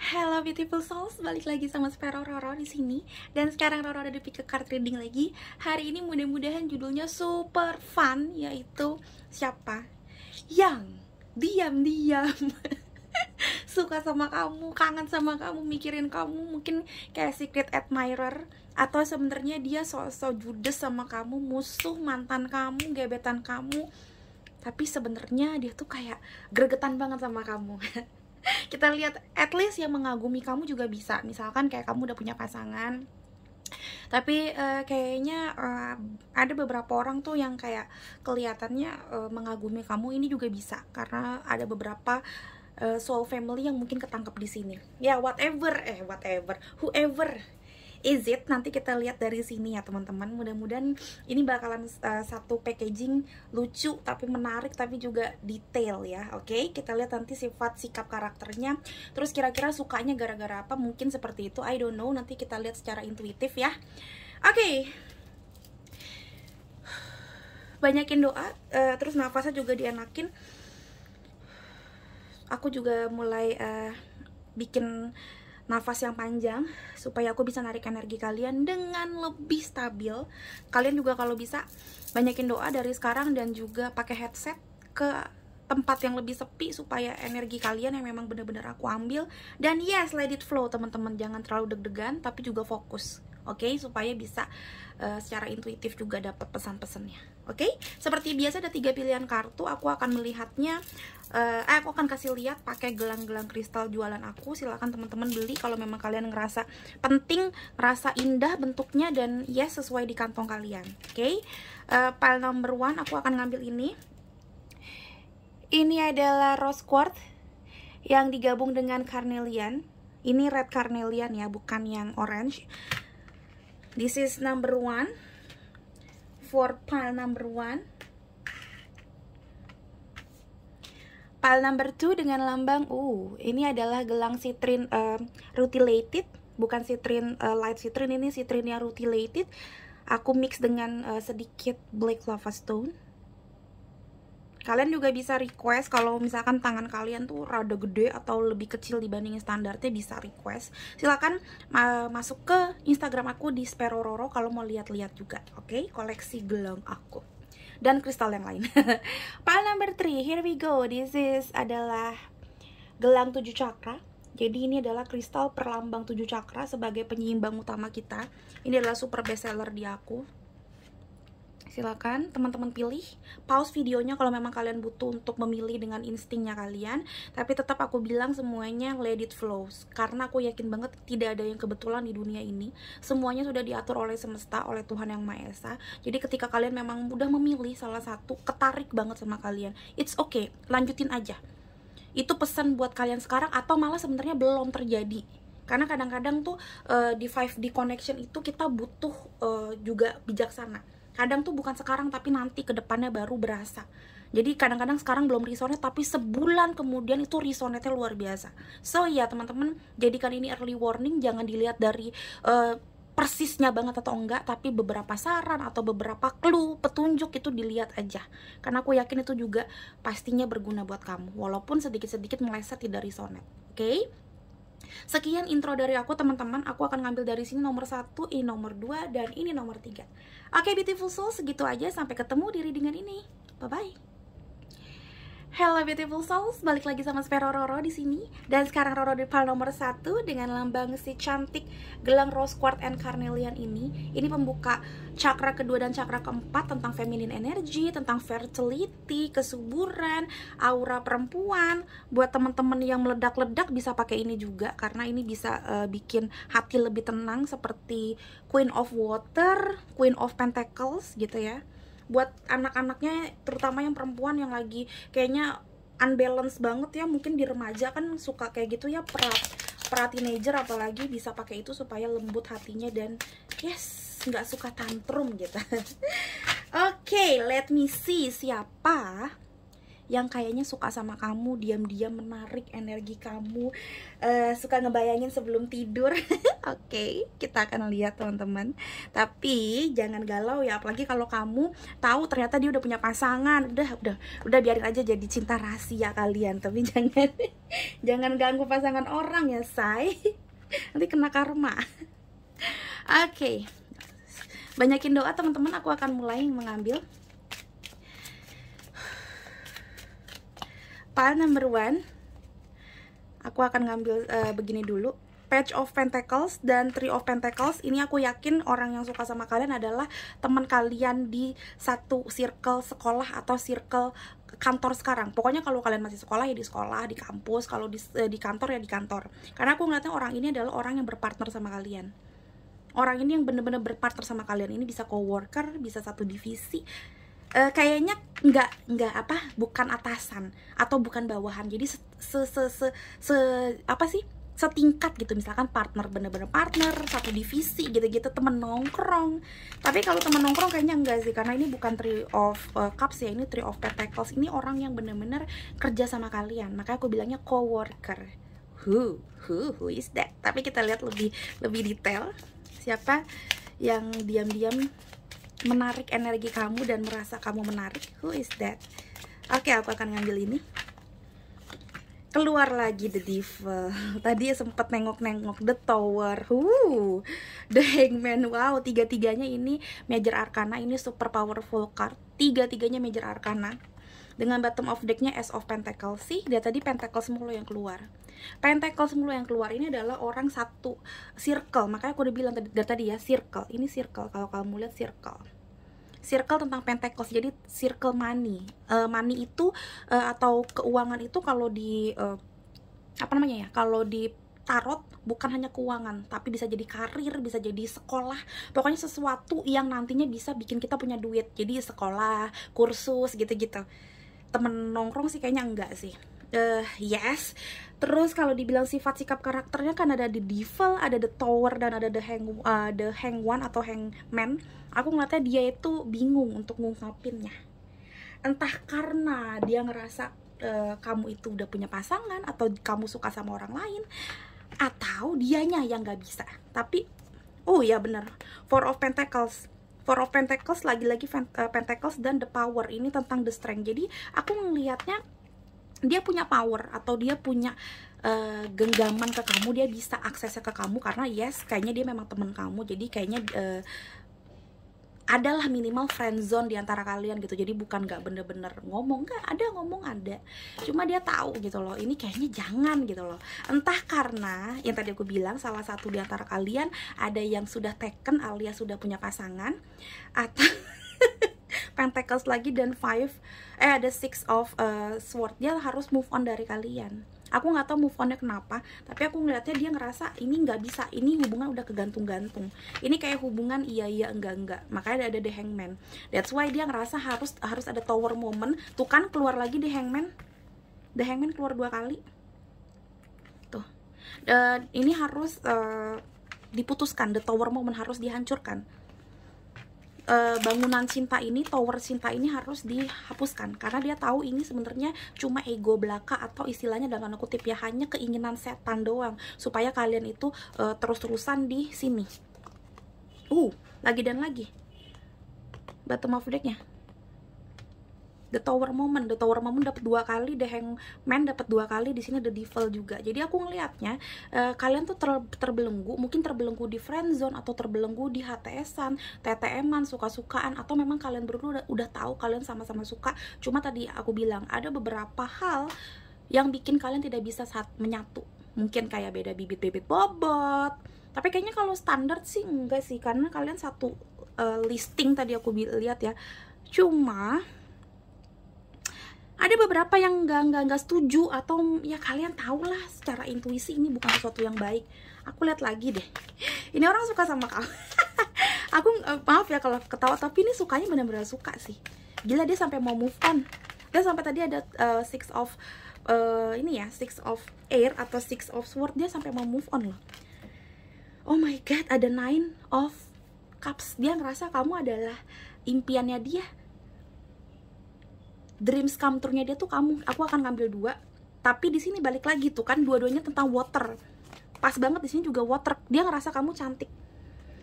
Hello beautiful souls, balik lagi sama Spero Roro di sini. Dan sekarang Roro ada di pick a card reading lagi. Hari ini mudah-mudahan judulnya super fun, yaitu siapa yang diam-diam suka sama kamu, kangen sama kamu, mikirin kamu, mungkin kayak secret admirer, atau sebenarnya dia so-so judes sama kamu, musuh, mantan kamu, gebetan kamu, tapi sebenarnya dia tuh kayak gregetan banget sama kamu. Kita lihat, at least yang mengagumi kamu juga bisa. Misalkan kayak kamu udah punya pasangan, tapi kayaknya ada beberapa orang tuh yang kayak kelihatannya mengagumi kamu. Ini juga bisa karena ada beberapa soul family yang mungkin ketangkep di sini. Ya, whatever, whoever is it, nanti kita lihat dari sini ya teman-teman. Mudah-mudahan ini bakalan satu packaging lucu tapi menarik, tapi juga detail ya. Oke, kita lihat nanti sifat sikap karakternya, terus kira-kira sukanya gara-gara apa, mungkin seperti itu, I don't know. Nanti kita lihat secara intuitif ya. Oke, banyakin doa, terus nafasnya juga dienakin. Aku juga mulai bikin nafas yang panjang supaya aku bisa narik energi kalian dengan lebih stabil. Kalian juga kalau bisa banyakin doa dari sekarang, dan juga pakai headset ke tempat yang lebih sepi supaya energi kalian yang memang benar-benar aku ambil. Dan yes, let it flow teman-teman, jangan terlalu deg-degan tapi juga fokus. Oke, supaya bisa secara intuitif juga dapat pesan-pesannya. Oke, seperti biasa ada 3 pilihan kartu. Aku akan melihatnya, aku akan kasih lihat pakai gelang-gelang kristal jualan aku. Silahkan teman-teman beli kalau memang kalian ngerasa penting, ngerasa indah bentuknya, dan yes, sesuai di kantong kalian. Oke, pile number 1 aku akan ngambil ini. Ini adalah rose quartz yang digabung dengan carnelian. Ini red carnelian ya, bukan yang orange. This is number 1 for pile number 1. Pile number 2 dengan lambang ini adalah gelang citrin rutilated, bukan citrin light citrin, ini citrinnya rutilated. Aku mix dengan sedikit black lava stone. Kalian juga bisa request kalau misalkan tangan kalian tuh rada gede atau lebih kecil dibandingin standarnya, bisa request. Silakan masuk ke Instagram aku di Spero Roro kalau mau lihat-lihat juga. Oke, koleksi gelang aku dan kristal yang lain. Pile number 3, here we go. This is adalah gelang 7 cakra. Jadi ini adalah kristal perlambang 7 cakra sebagai penyeimbang utama kita. Ini adalah super bestseller di aku. Silakan teman-teman pilih, pause videonya kalau memang kalian butuh untuk memilih dengan instingnya kalian. Tapi tetap aku bilang semuanya let it flow, karena aku yakin banget tidak ada yang kebetulan di dunia ini. Semuanya sudah diatur oleh semesta, oleh Tuhan Yang Maha Esa. Jadi ketika kalian memang mudah memilih salah satu, ketarik banget sama kalian, it's okay, lanjutin aja. Itu pesan buat kalian sekarang, atau malah sebenarnya belum terjadi. Karena kadang-kadang tuh di 5D connection itu kita butuh juga bijaksana. Kadang tuh bukan sekarang tapi nanti ke depannya baru berasa. Jadi kadang-kadang sekarang belum resonate, tapi sebulan kemudian itu resonate-nya luar biasa. So ya teman-teman, jadikan ini early warning, jangan dilihat dari persisnya banget atau enggak, tapi beberapa saran atau beberapa clue, petunjuk itu dilihat aja. Karena aku yakin itu juga pastinya berguna buat kamu, walaupun sedikit-sedikit meleset tidak resonate. Oke? Sekian intro dari aku teman-teman. Aku akan ngambil dari sini nomor 1, ini nomor 2, dan ini nomor 3. Oke beautiful soul, segitu aja. Sampai ketemu di readingan ini. Bye bye. Hello beautiful souls, balik lagi sama Spero Roro di sini. Dan sekarang Roro di pile nomor 1 dengan lambang si cantik gelang rose quartz and carnelian ini. Ini pembuka cakra kedua dan cakra keempat, tentang feminine energy, tentang fertility, kesuburan, aura perempuan. Buat teman-teman yang meledak-ledak bisa pakai ini juga, karena ini bisa bikin hati lebih tenang, seperti Queen of Water, Queen of Pentacles gitu ya. Buat anak-anaknya, terutama yang perempuan yang lagi kayaknya unbalance banget ya, mungkin di remaja kan suka kayak gitu ya, pra teenager apalagi, bisa pakai itu supaya lembut hatinya dan yes, nggak suka tantrum gitu. Oke, let me see siapa yang kayaknya suka sama kamu, diam-diam menarik energi kamu, suka ngebayangin sebelum tidur. Oke, kita akan lihat teman-teman. Tapi jangan galau ya, apalagi kalau kamu tahu ternyata dia udah punya pasangan. Udah biarin aja jadi cinta rahasia kalian. Tapi jangan ganggu pasangan orang ya, say. Nanti kena karma. Oke. Banyakin doa teman-teman, aku akan mulai mengambil. Pile number 1, aku akan ngambil begini dulu. Page of Pentacles dan Three of Pentacles. Ini aku yakin orang yang suka sama kalian adalah teman kalian di satu circle sekolah atau circle kantor sekarang. Pokoknya kalau kalian masih sekolah ya di sekolah, di kampus. Kalau di kantor ya di kantor. Karena aku ngeliatnya orang ini adalah orang yang berpartner sama kalian. Orang ini yang bener-bener berpartner sama kalian. Ini bisa coworker, bisa satu divisi. Kayaknya nggak bukan atasan atau bukan bawahan, jadi setingkat gitu, misalkan partner, bener-bener partner satu divisi gitu-gitu, temen nongkrong. Tapi kalau temen nongkrong kayaknya enggak sih, karena ini bukan Three of Cups ya, ini Three of Pentacles. Ini orang yang bener-bener kerja sama kalian, makanya aku bilangnya coworker. Who is that? Tapi kita lihat lebih detail, siapa yang diam-diam menarik energi kamu dan merasa kamu menarik. Who is that? Oke, aku akan ngambil ini. Keluar lagi The Devil. Tadi sempet nengok-nengok The Tower. The Hangman. Wow, tiga-tiganya ini Major Arcana. Ini super powerful card. Tiga-tiganya Major Arcana. Dengan bottom of decknya Ace of Pentacles. Sih, dia tadi Pentacles mulu yang keluar. Pentacles mulu yang keluar ini adalah orang satu circle. Makanya aku udah bilang tadi ya, circle. Ini circle, kalau kamu lihat circle tentang Pentacles. Jadi circle money. Money itu atau keuangan itu kalau di kalau di tarot bukan hanya keuangan, tapi bisa jadi karir, bisa jadi sekolah. Pokoknya sesuatu yang nantinya bisa bikin kita punya duit. Jadi sekolah, kursus gitu-gitu. Temen nongkrong sih kayaknya enggak sih. Yes. Terus kalau dibilang sifat sikap karakternya kan ada The Devil, ada The Tower, dan ada The Hangman atau Hangman. Aku ngeliatnya dia itu bingung untuk ngungkapinnya. Entah karena dia ngerasa kamu itu udah punya pasangan, atau kamu suka sama orang lain, atau dianya yang gak bisa. Tapi oh ya bener, Four of Pentacles lagi-lagi Pentacles dan The Power. Ini tentang the strength. Jadi aku ngelihatnya dia punya power, atau dia punya genggaman ke kamu, dia bisa aksesnya ke kamu karena yes, kayaknya dia memang temen kamu. Jadi kayaknya adalah minimal friend zone di antara kalian gitu. Jadi bukan gak bener-bener ngomong, ada, cuma dia tahu gitu loh, ini kayaknya jangan gitu loh. Entah karena yang tadi aku bilang, salah satu di antara kalian ada yang sudah taken alias sudah punya pasangan, atau Pentacles lagi dan ada Six of Sword. Dia harus move on dari kalian. Aku nggak tahu move onnya kenapa, tapi aku ngeliatnya dia ngerasa ini nggak bisa, ini hubungan udah kegantung-gantung. Ini kayak hubungan iya enggak. Makanya ada The Hangman. That's why dia ngerasa harus ada Tower moment. Tuh kan keluar lagi The Hangman. The Hangman keluar 2 kali. Tuh. Ini harus diputuskan. The Tower moment harus dihancurkan. Bangunan cinta ini, tower cinta ini harus dihapuskan, karena dia tahu ini sebenarnya cuma ego belaka, atau istilahnya dalam tanda kutip ya, hanya keinginan setan doang supaya kalian itu terus-terusan di sini. Lagi dan lagi bottom of decknya The Tower moment dapat 2 kali, The Hangman dapat 2 kali, di sini The Devil juga. Jadi aku ngelihatnya kalian tuh terbelenggu, mungkin terbelenggu di friend zone, atau terbelenggu di HTS-an, TTM-an, suka-sukaan, atau memang kalian berdua udah tahu kalian sama-sama suka. Cuma tadi aku bilang ada beberapa hal yang bikin kalian tidak bisa menyatu. Mungkin kayak beda bibit-bibit bobot. Tapi kayaknya kalau standar sih enggak sih, karena kalian satu listing tadi aku lihat ya. Cuma ada beberapa yang nggak setuju, atau ya kalian tau lah secara intuisi ini bukan sesuatu yang baik. Aku lihat lagi deh, ini orang suka sama kamu. Aku maaf ya kalau ketawa, tapi ini sukanya benar-benar suka sih. Gila, dia sampai mau move on. Dia sampai tadi ada Six of Air atau Six of Sword, dia sampai mau move on loh. Oh my god, ada Nine of Cups. Dia ngerasa kamu adalah impiannya dia. dreams come true-nya dia tuh kamu. Aku akan ngambil 2. Tapi di sini balik lagi tuh kan, dua-duanya tentang water. Pas banget di sini juga water. Dia ngerasa kamu cantik.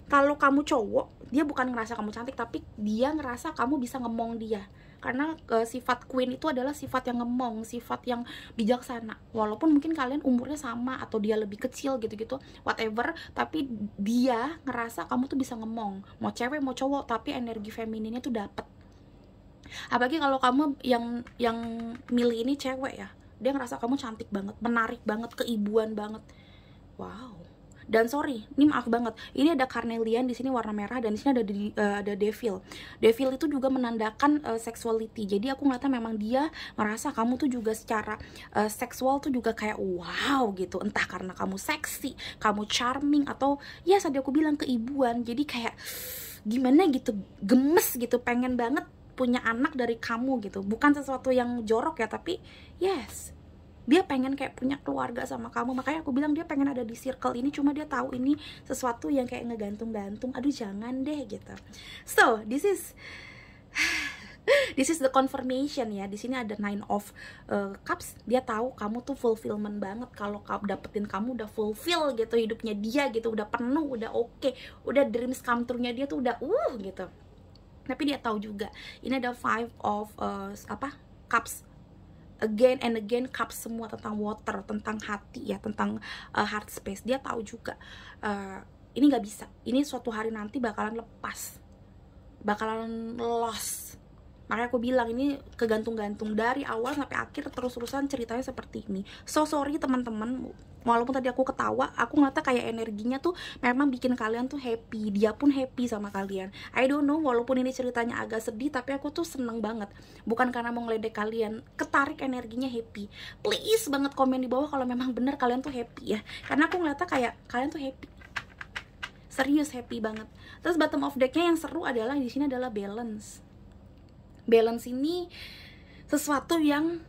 Kalau kamu cowok, dia bukan ngerasa kamu cantik, tapi dia ngerasa kamu bisa ngemong dia. Karena sifat queen itu adalah sifat yang ngemong, sifat yang bijaksana. Walaupun mungkin kalian umurnya sama atau dia lebih kecil gitu-gitu, whatever, tapi dia ngerasa kamu tuh bisa ngemong. Mau cewek mau cowok, tapi energi femininnya tuh dapet. Apalagi kalau kamu yang milih ini cewek ya, dia ngerasa kamu cantik banget, menarik banget, keibuan banget. Wow. Dan sorry, ini maaf banget, ini ada carnelian di sini warna merah, dan di sini ada devil. Devil itu juga menandakan sexuality. Jadi aku ngeliatnya memang dia merasa kamu tuh juga secara seksual tuh juga kayak wow gitu. Entah karena kamu seksi, kamu charming, atau ya tadi aku bilang keibuan. Jadi kayak gimana gitu, gemes gitu, pengen banget punya anak dari kamu gitu. Bukan sesuatu yang jorok ya, tapi yes, dia pengen kayak punya keluarga sama kamu. Makanya aku bilang dia pengen ada di circle ini. Cuma dia tahu ini sesuatu yang kayak ngegantung-gantung. Aduh jangan deh gitu. So this is the confirmation ya. Di sini ada 9 of cups. Dia tahu kamu tuh fulfillment banget. Kalau kamu dapetin, kamu udah fulfill gitu hidupnya dia gitu. Udah penuh, udah oke. Udah dreams come true-nya dia tuh udah gitu. Tapi dia tahu juga ini ada 5 of cups. Again and again, cups semua tentang water, tentang hati ya, tentang heart space. Dia tahu juga ini nggak bisa, ini suatu hari nanti bakalan lepas, bakalan lost. Makanya aku bilang ini kegantung-gantung dari awal sampai akhir, terus-terusan ceritanya seperti ini. So sorry teman-teman, walaupun tadi aku ketawa, aku ngeliatnya kayak energinya tuh memang bikin kalian tuh happy. Dia pun happy sama kalian. I don't know, walaupun ini ceritanya agak sedih, tapi aku tuh seneng banget. Bukan karena mau ngeledek kalian, ketarik energinya happy. Please banget komen di bawah kalau memang bener kalian tuh happy ya. Karena aku ngeliatnya kayak kalian tuh happy. Serius happy banget. Terus bottom of deck-nya yang seru adalah di sini adalah balance. Balance ini sesuatu yang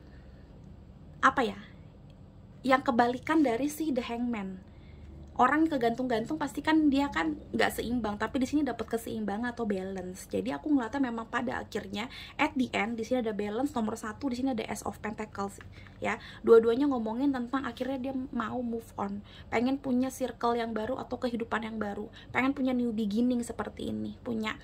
apa ya, yang kebalikan dari si The Hangman. Orang kegantung-gantung pasti kan dia kan nggak seimbang, tapi di sini dapat keseimbangan atau balance. Jadi aku ngeliatnya memang pada akhirnya at the end di sini ada balance nomor 1, di sini ada Ace of Pentacles ya. Dua-duanya ngomongin tentang akhirnya dia mau move on, pengen punya circle yang baru atau kehidupan yang baru, pengen punya new beginning seperti ini, punya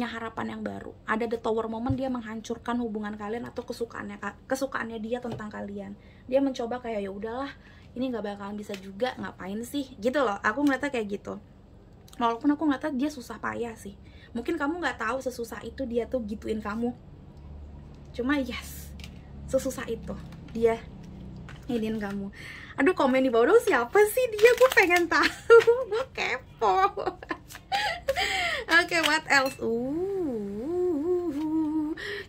harapan yang baru. Ada the tower moment, dia menghancurkan hubungan kalian atau kesukaannya dia tentang kalian. Dia mencoba kayak ya udahlah, ini nggak bakalan bisa juga, ngapain sih gitu loh. Aku ngeliatnya kayak gitu. Walaupun aku ngeliatnya dia susah payah sih. Mungkin kamu nggak tahu sesusah itu dia tuh gituin kamu. Cuma yes, sesusah itu dia iniin kamu. Aduh, komen di bawah dong, siapa sih dia, gue pengen tahu. Gue kepo. Oke, what else?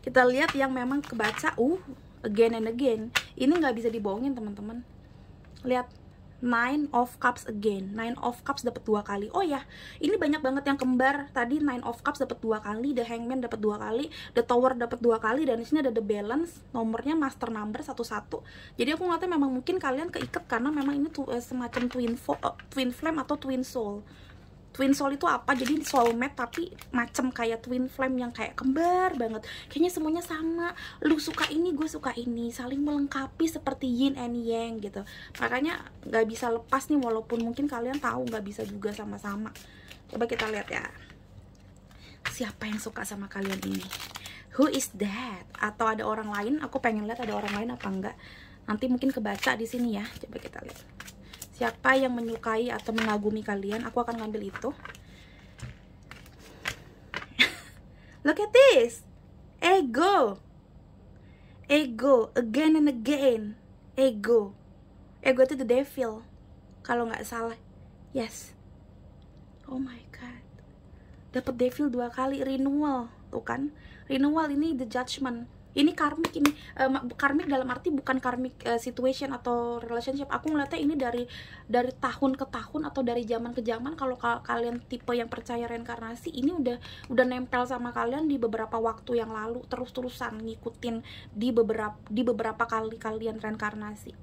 Kita lihat yang memang kebaca again and again. Ini nggak bisa dibohongin teman-teman. Lihat, 9 of Cups again. 9 of Cups dapat 2 kali. Oh ya, ini banyak banget yang kembar. Tadi 9 of Cups dapat 2 kali, The Hangman dapat 2 kali, The Tower dapat 2 kali, dan di sini ada The Balance, nomornya master number 11. Jadi aku ngeliatnya memang mungkin kalian keikat karena memang ini tuh semacam twin flame atau twin soul. Twin soul itu apa? Jadi soulmate tapi macam kayak twin flame yang kayak kembar banget. Kayaknya semuanya sama. Lu suka ini, gue suka ini. Saling melengkapi seperti yin and yang gitu. Makanya nggak bisa lepas nih, walaupun mungkin kalian tahu nggak bisa juga sama-sama. Coba kita lihat ya. Siapa yang suka sama kalian ini? Who is that? Atau ada orang lain? Aku pengen lihat ada orang lain apa enggak. Nanti mungkin kebaca di sini ya. Coba kita lihat. Siapa yang menyukai atau mengagumi kalian? Aku akan ngambil itu. Look at this. Ego. Ego. Again and again. Ego. Ego itu the devil, kalau nggak salah. Yes. Oh my god. Dapat devil 2 kali. Renewal. Tuh kan. Renewal ini the judgment. Ini karmik, ini karmik dalam arti bukan karmik situation atau relationship. Aku ngeliatnya ini dari tahun ke tahun atau dari zaman ke zaman. Kalau kalian tipe yang percaya reinkarnasi, ini udah nempel sama kalian di beberapa waktu yang lalu, terus-terusan ngikutin di beberapa kali kalian reinkarnasi.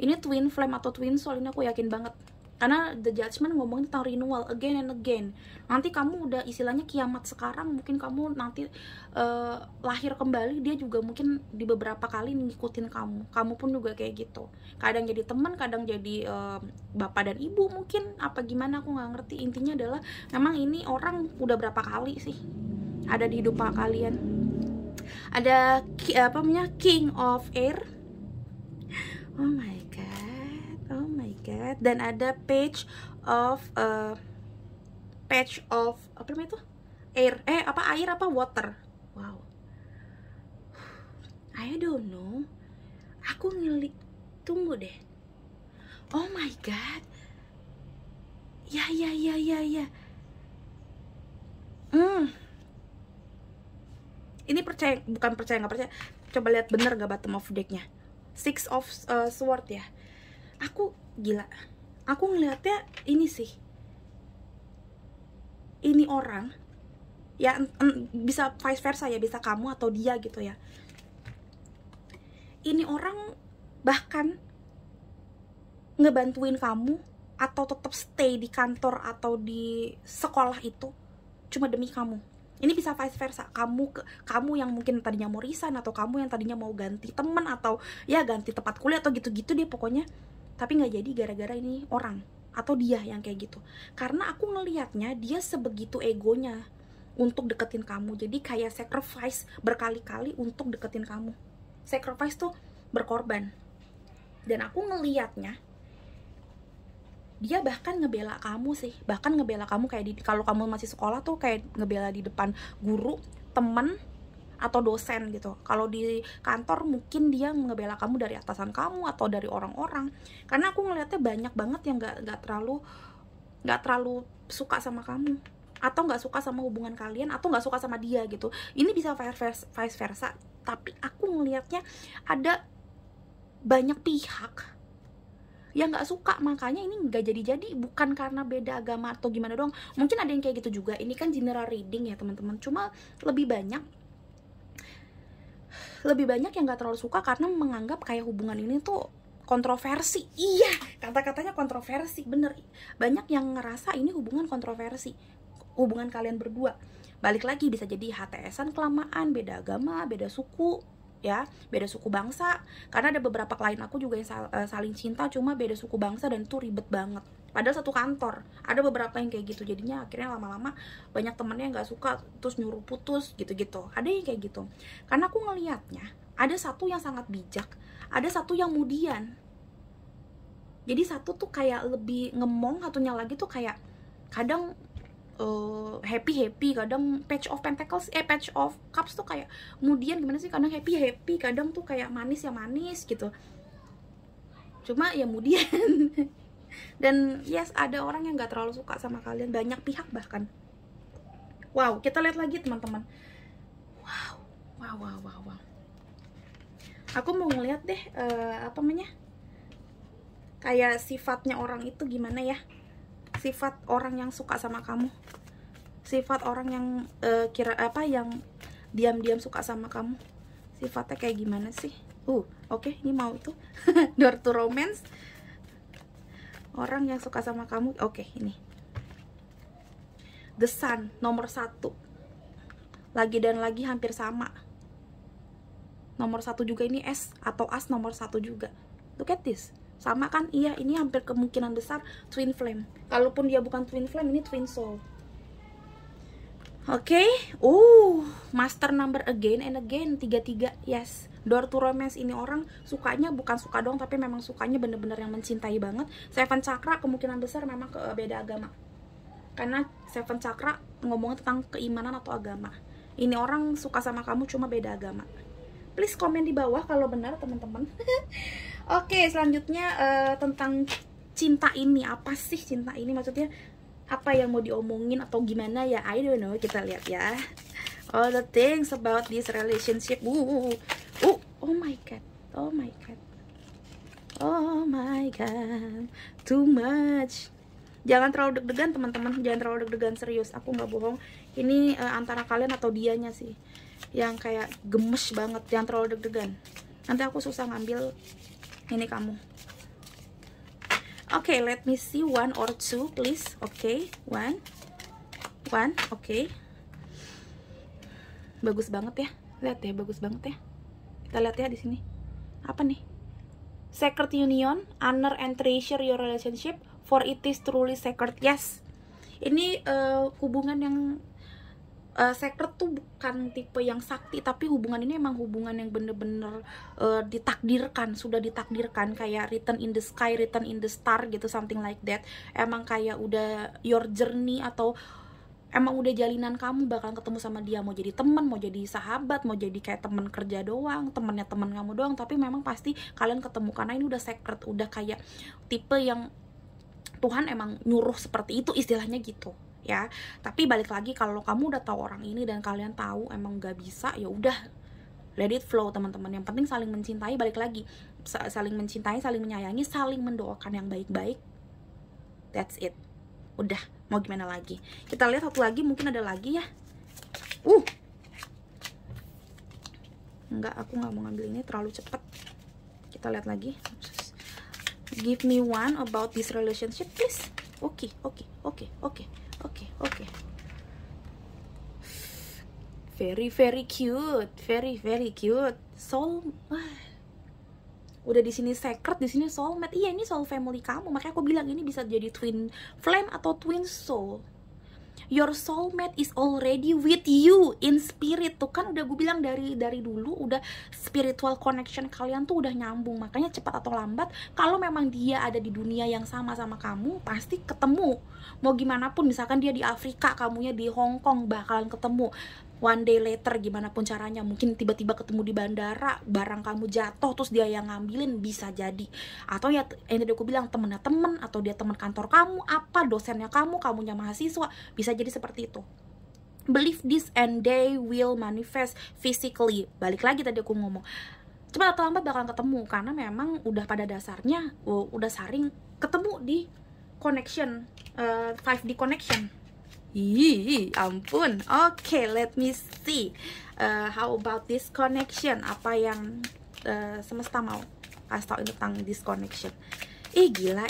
Ini twin flame atau twin soul, ini aku yakin banget. Karena The Judgment ngomongin tentang renewal again and again. Nanti kamu udah istilahnya kiamat sekarang, mungkin kamu nanti lahir kembali, dia juga mungkin di beberapa kali ngikutin kamu. Kamu pun juga kayak gitu. Kadang jadi teman, kadang jadi bapak dan ibu mungkin, apa gimana aku nggak ngerti. Intinya adalah memang ini orang udah berapa kali sih ada di hidup kalian. Ada apa namanya, King of Air. Oh my god, oh my god. Dan ada Page of apa namanya itu, air, air apa water. Wow, I don't know. Aku tunggu deh. Oh my god, ya. Ini bukan percaya nggak percaya, coba lihat bener gak bottom of decknya. Six of Sword ya. Aku gila, aku ngelihatnya ini sih, ini orang ya, bisa vice versa ya, bisa kamu atau dia gitu ya. Ini orang bahkan ngebantuin kamu atau tetap stay di kantor atau di sekolah itu cuma demi kamu. Ini bisa vice versa, kamu yang mungkin tadinya mau resign, atau kamu yang tadinya mau ganti temen, atau ya ganti tempat kuliah atau gitu-gitu deh pokoknya, tapi nggak jadi gara-gara ini orang atau dia yang kayak gitu. Karena aku ngelihatnya dia sebegitu egonya untuk deketin kamu, jadi kayak sacrifice berkali-kali untuk deketin kamu. Sacrifice tuh berkorban. Dan aku ngelihatnya dia bahkan ngebela kamu sih, bahkan ngebela kamu kayak kalau kamu masih sekolah tuh kayak ngebela di depan guru, temen, atau dosen gitu. Kalau di kantor mungkin dia ngebela kamu dari atasan kamu atau dari orang-orang. Karena aku ngeliatnya banyak banget yang nggak terlalu suka sama kamu, atau nggak suka sama hubungan kalian, atau nggak suka sama dia gitu. Ini bisa vice versa, tapi aku ngelihatnya ada banyak pihak yang nggak suka, makanya ini nggak jadi, bukan karena beda agama atau gimana dong. Mungkin ada yang kayak gitu juga. Ini kan general reading ya teman-teman, cuma lebih banyak yang nggak terlalu suka karena menganggap kayak hubungan ini tuh kontroversi. Iya, kata-katanya kontroversi, bener. Banyak yang ngerasa ini hubungan kontroversi, hubungan kalian berdua. Balik lagi, bisa jadi HTS-an kelamaan, beda agama, beda suku ya, beda suku bangsa. Karena ada beberapa klien aku juga yang saling cinta cuma beda suku bangsa, dan itu ribet banget. Padahal satu kantor, ada beberapa yang kayak gitu. Jadinya akhirnya lama-lama banyak temennya yang nggak suka, terus nyuruh putus gitu-gitu. Ada yang kayak gitu. Karena aku ngelihatnya ada satu yang sangat bijak, ada satu yang mudian. Jadi satu tuh kayak lebih ngemong, satunya lagi tuh kayak kadang happy, kadang Page of Pentacles, Page of Cups tuh kayak kemudian gimana sih, kadang happy, kadang tuh kayak manis gitu, cuma ya kemudian. Dan yes, ada orang yang nggak terlalu suka sama kalian, banyak pihak bahkan. Wow, kita lihat lagi teman-teman. Wow. Aku mau ngeliat deh apa namanya, kayak sifatnya orang itu gimana ya, sifat orang yang suka sama kamu, sifat orang yang yang diam-diam suka sama kamu, sifatnya kayak gimana sih. Oke, ini mau itu Door to Romance, orang yang suka sama kamu. Oke, ini The Sun nomor 1, lagi dan lagi hampir sama. Nomor 1 juga ini S atau As nomor 1 juga. Look at this, sama kan? Iya, ini hampir kemungkinan besar twin flame. Kalaupun dia bukan twin flame, ini twin soul. Oke, master number again and again, 33. Yes, Door to Romance ini orang sukanya bukan suka dong, tapi memang sukanya bener-bener yang mencintai banget. Seven Chakra kemungkinan besar memang beda agama, karena Seven Chakra ngomongin tentang keimanan atau agama. Ini orang suka sama kamu cuma beda agama. Please komen di bawah kalau benar teman-teman. Oke, selanjutnya tentang cinta ini. Apa sih cinta ini? Maksudnya apa yang mau diomongin atau gimana ya? I don't know. Kita lihat ya. All the things about this relationship. Oh my god. Oh my god. Oh my god. Too much. Jangan terlalu deg-degan teman-teman. Jangan terlalu deg-degan, serius. Aku nggak bohong. Ini antara kalian atau dianya sih yang kayak gemes banget. Jangan terlalu deg-degan. Nanti aku susah ngambil ini kamu. Okay, let me see 1 or 2 please. Okay, 1. Okay. Bagus banget ya. Lihat ya, bagus banget ya. Kita lihat ya di sini. Apa nih? Sacred union, honor and treasure your relationship, for it is truly sacred. Yes. Ini hubungan yang sacred tuh bukan tipe yang sakti, tapi hubungan ini emang hubungan yang bener-bener ditakdirkan, sudah ditakdirkan, kayak written in the sky, written in the star gitu, something like that. Emang kayak udah your journey, atau emang udah jalinan kamu bakalan ketemu sama dia, mau jadi teman, mau jadi sahabat, mau jadi kayak teman kerja doang, temennya teman kamu doang, tapi memang pasti kalian ketemu karena ini udah sacred, udah kayak tipe yang Tuhan emang nyuruh seperti itu, istilahnya gitu ya. Tapi balik lagi, kalau kamu udah tahu orang ini dan kalian tahu emang gak bisa, ya udah let it flow teman-teman. Yang penting saling mencintai, balik lagi saling mencintai, saling menyayangi, saling mendoakan yang baik-baik. That's it. Udah, mau gimana lagi? Kita lihat satu lagi, mungkin ada lagi ya. Enggak, aku nggak mau ngambil ini, terlalu cepat. Kita lihat lagi. Give me one about this relationship please. Okay. Very cute, very cute. Soul, udah di sini sacred, di sini soulmate. Iya, ini soul family kamu. Makanya aku bilang ini bisa jadi twin flame atau twin soul. Your soulmate is already with you in spirit. Tuh kan udah gue bilang dari dulu, udah spiritual connection kalian tuh udah nyambung. Makanya cepat atau lambat, kalau memang dia ada di dunia yang sama kamu, pasti ketemu. Mau gimana pun, misalkan dia di Afrika, kamunya di Hong Kong, bakalan ketemu. One day later, gimana pun caranya, mungkin tiba-tiba ketemu di bandara, barang kamu jatuh terus dia yang ngambilin, bisa jadi. Atau ya yang tadi aku bilang, temennya temen, atau dia teman kantor kamu, apa dosennya kamunya mahasiswa, bisa jadi seperti itu. Believe this and they will manifest physically. Balik lagi tadi aku ngomong, cepat atau lambat bakalan ketemu, karena memang udah pada dasarnya udah saring ketemu di connection, 5D connection. Ampun. Okay, let me see. How about this connection? Apa yang semesta mau kasih tau tentang this connection? Gila.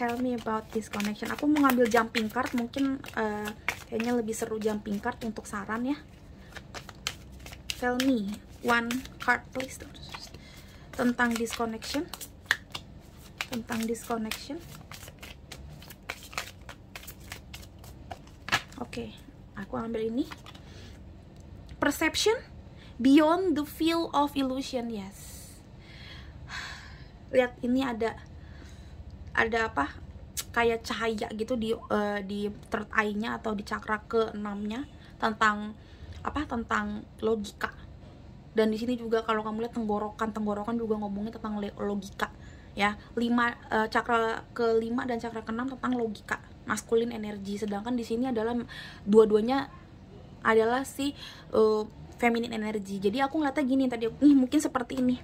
Tell me about this connection. Aku mau ngambil jumping card. Mungkin kayaknya lebih seru jumping card untuk saran ya. Tell me one card please. Tentang this connection. Oke, aku ambil ini. Perception beyond the field of illusion. Yes. Lihat, ini ada apa? Kayak cahaya gitu di third eye-nya atau di cakra ke-6-nya, tentang apa? Tentang logika. Dan di sini juga kalau kamu lihat tenggorokan juga ngomongin tentang logika. Ya, 5 cakra ke-5 dan cakra ke-6 tentang logika, masculine energy. Sedangkan di sini adalah dua-duanya adalah si feminine energy. Jadi aku ngeliatnya gini tadi, mungkin seperti ini.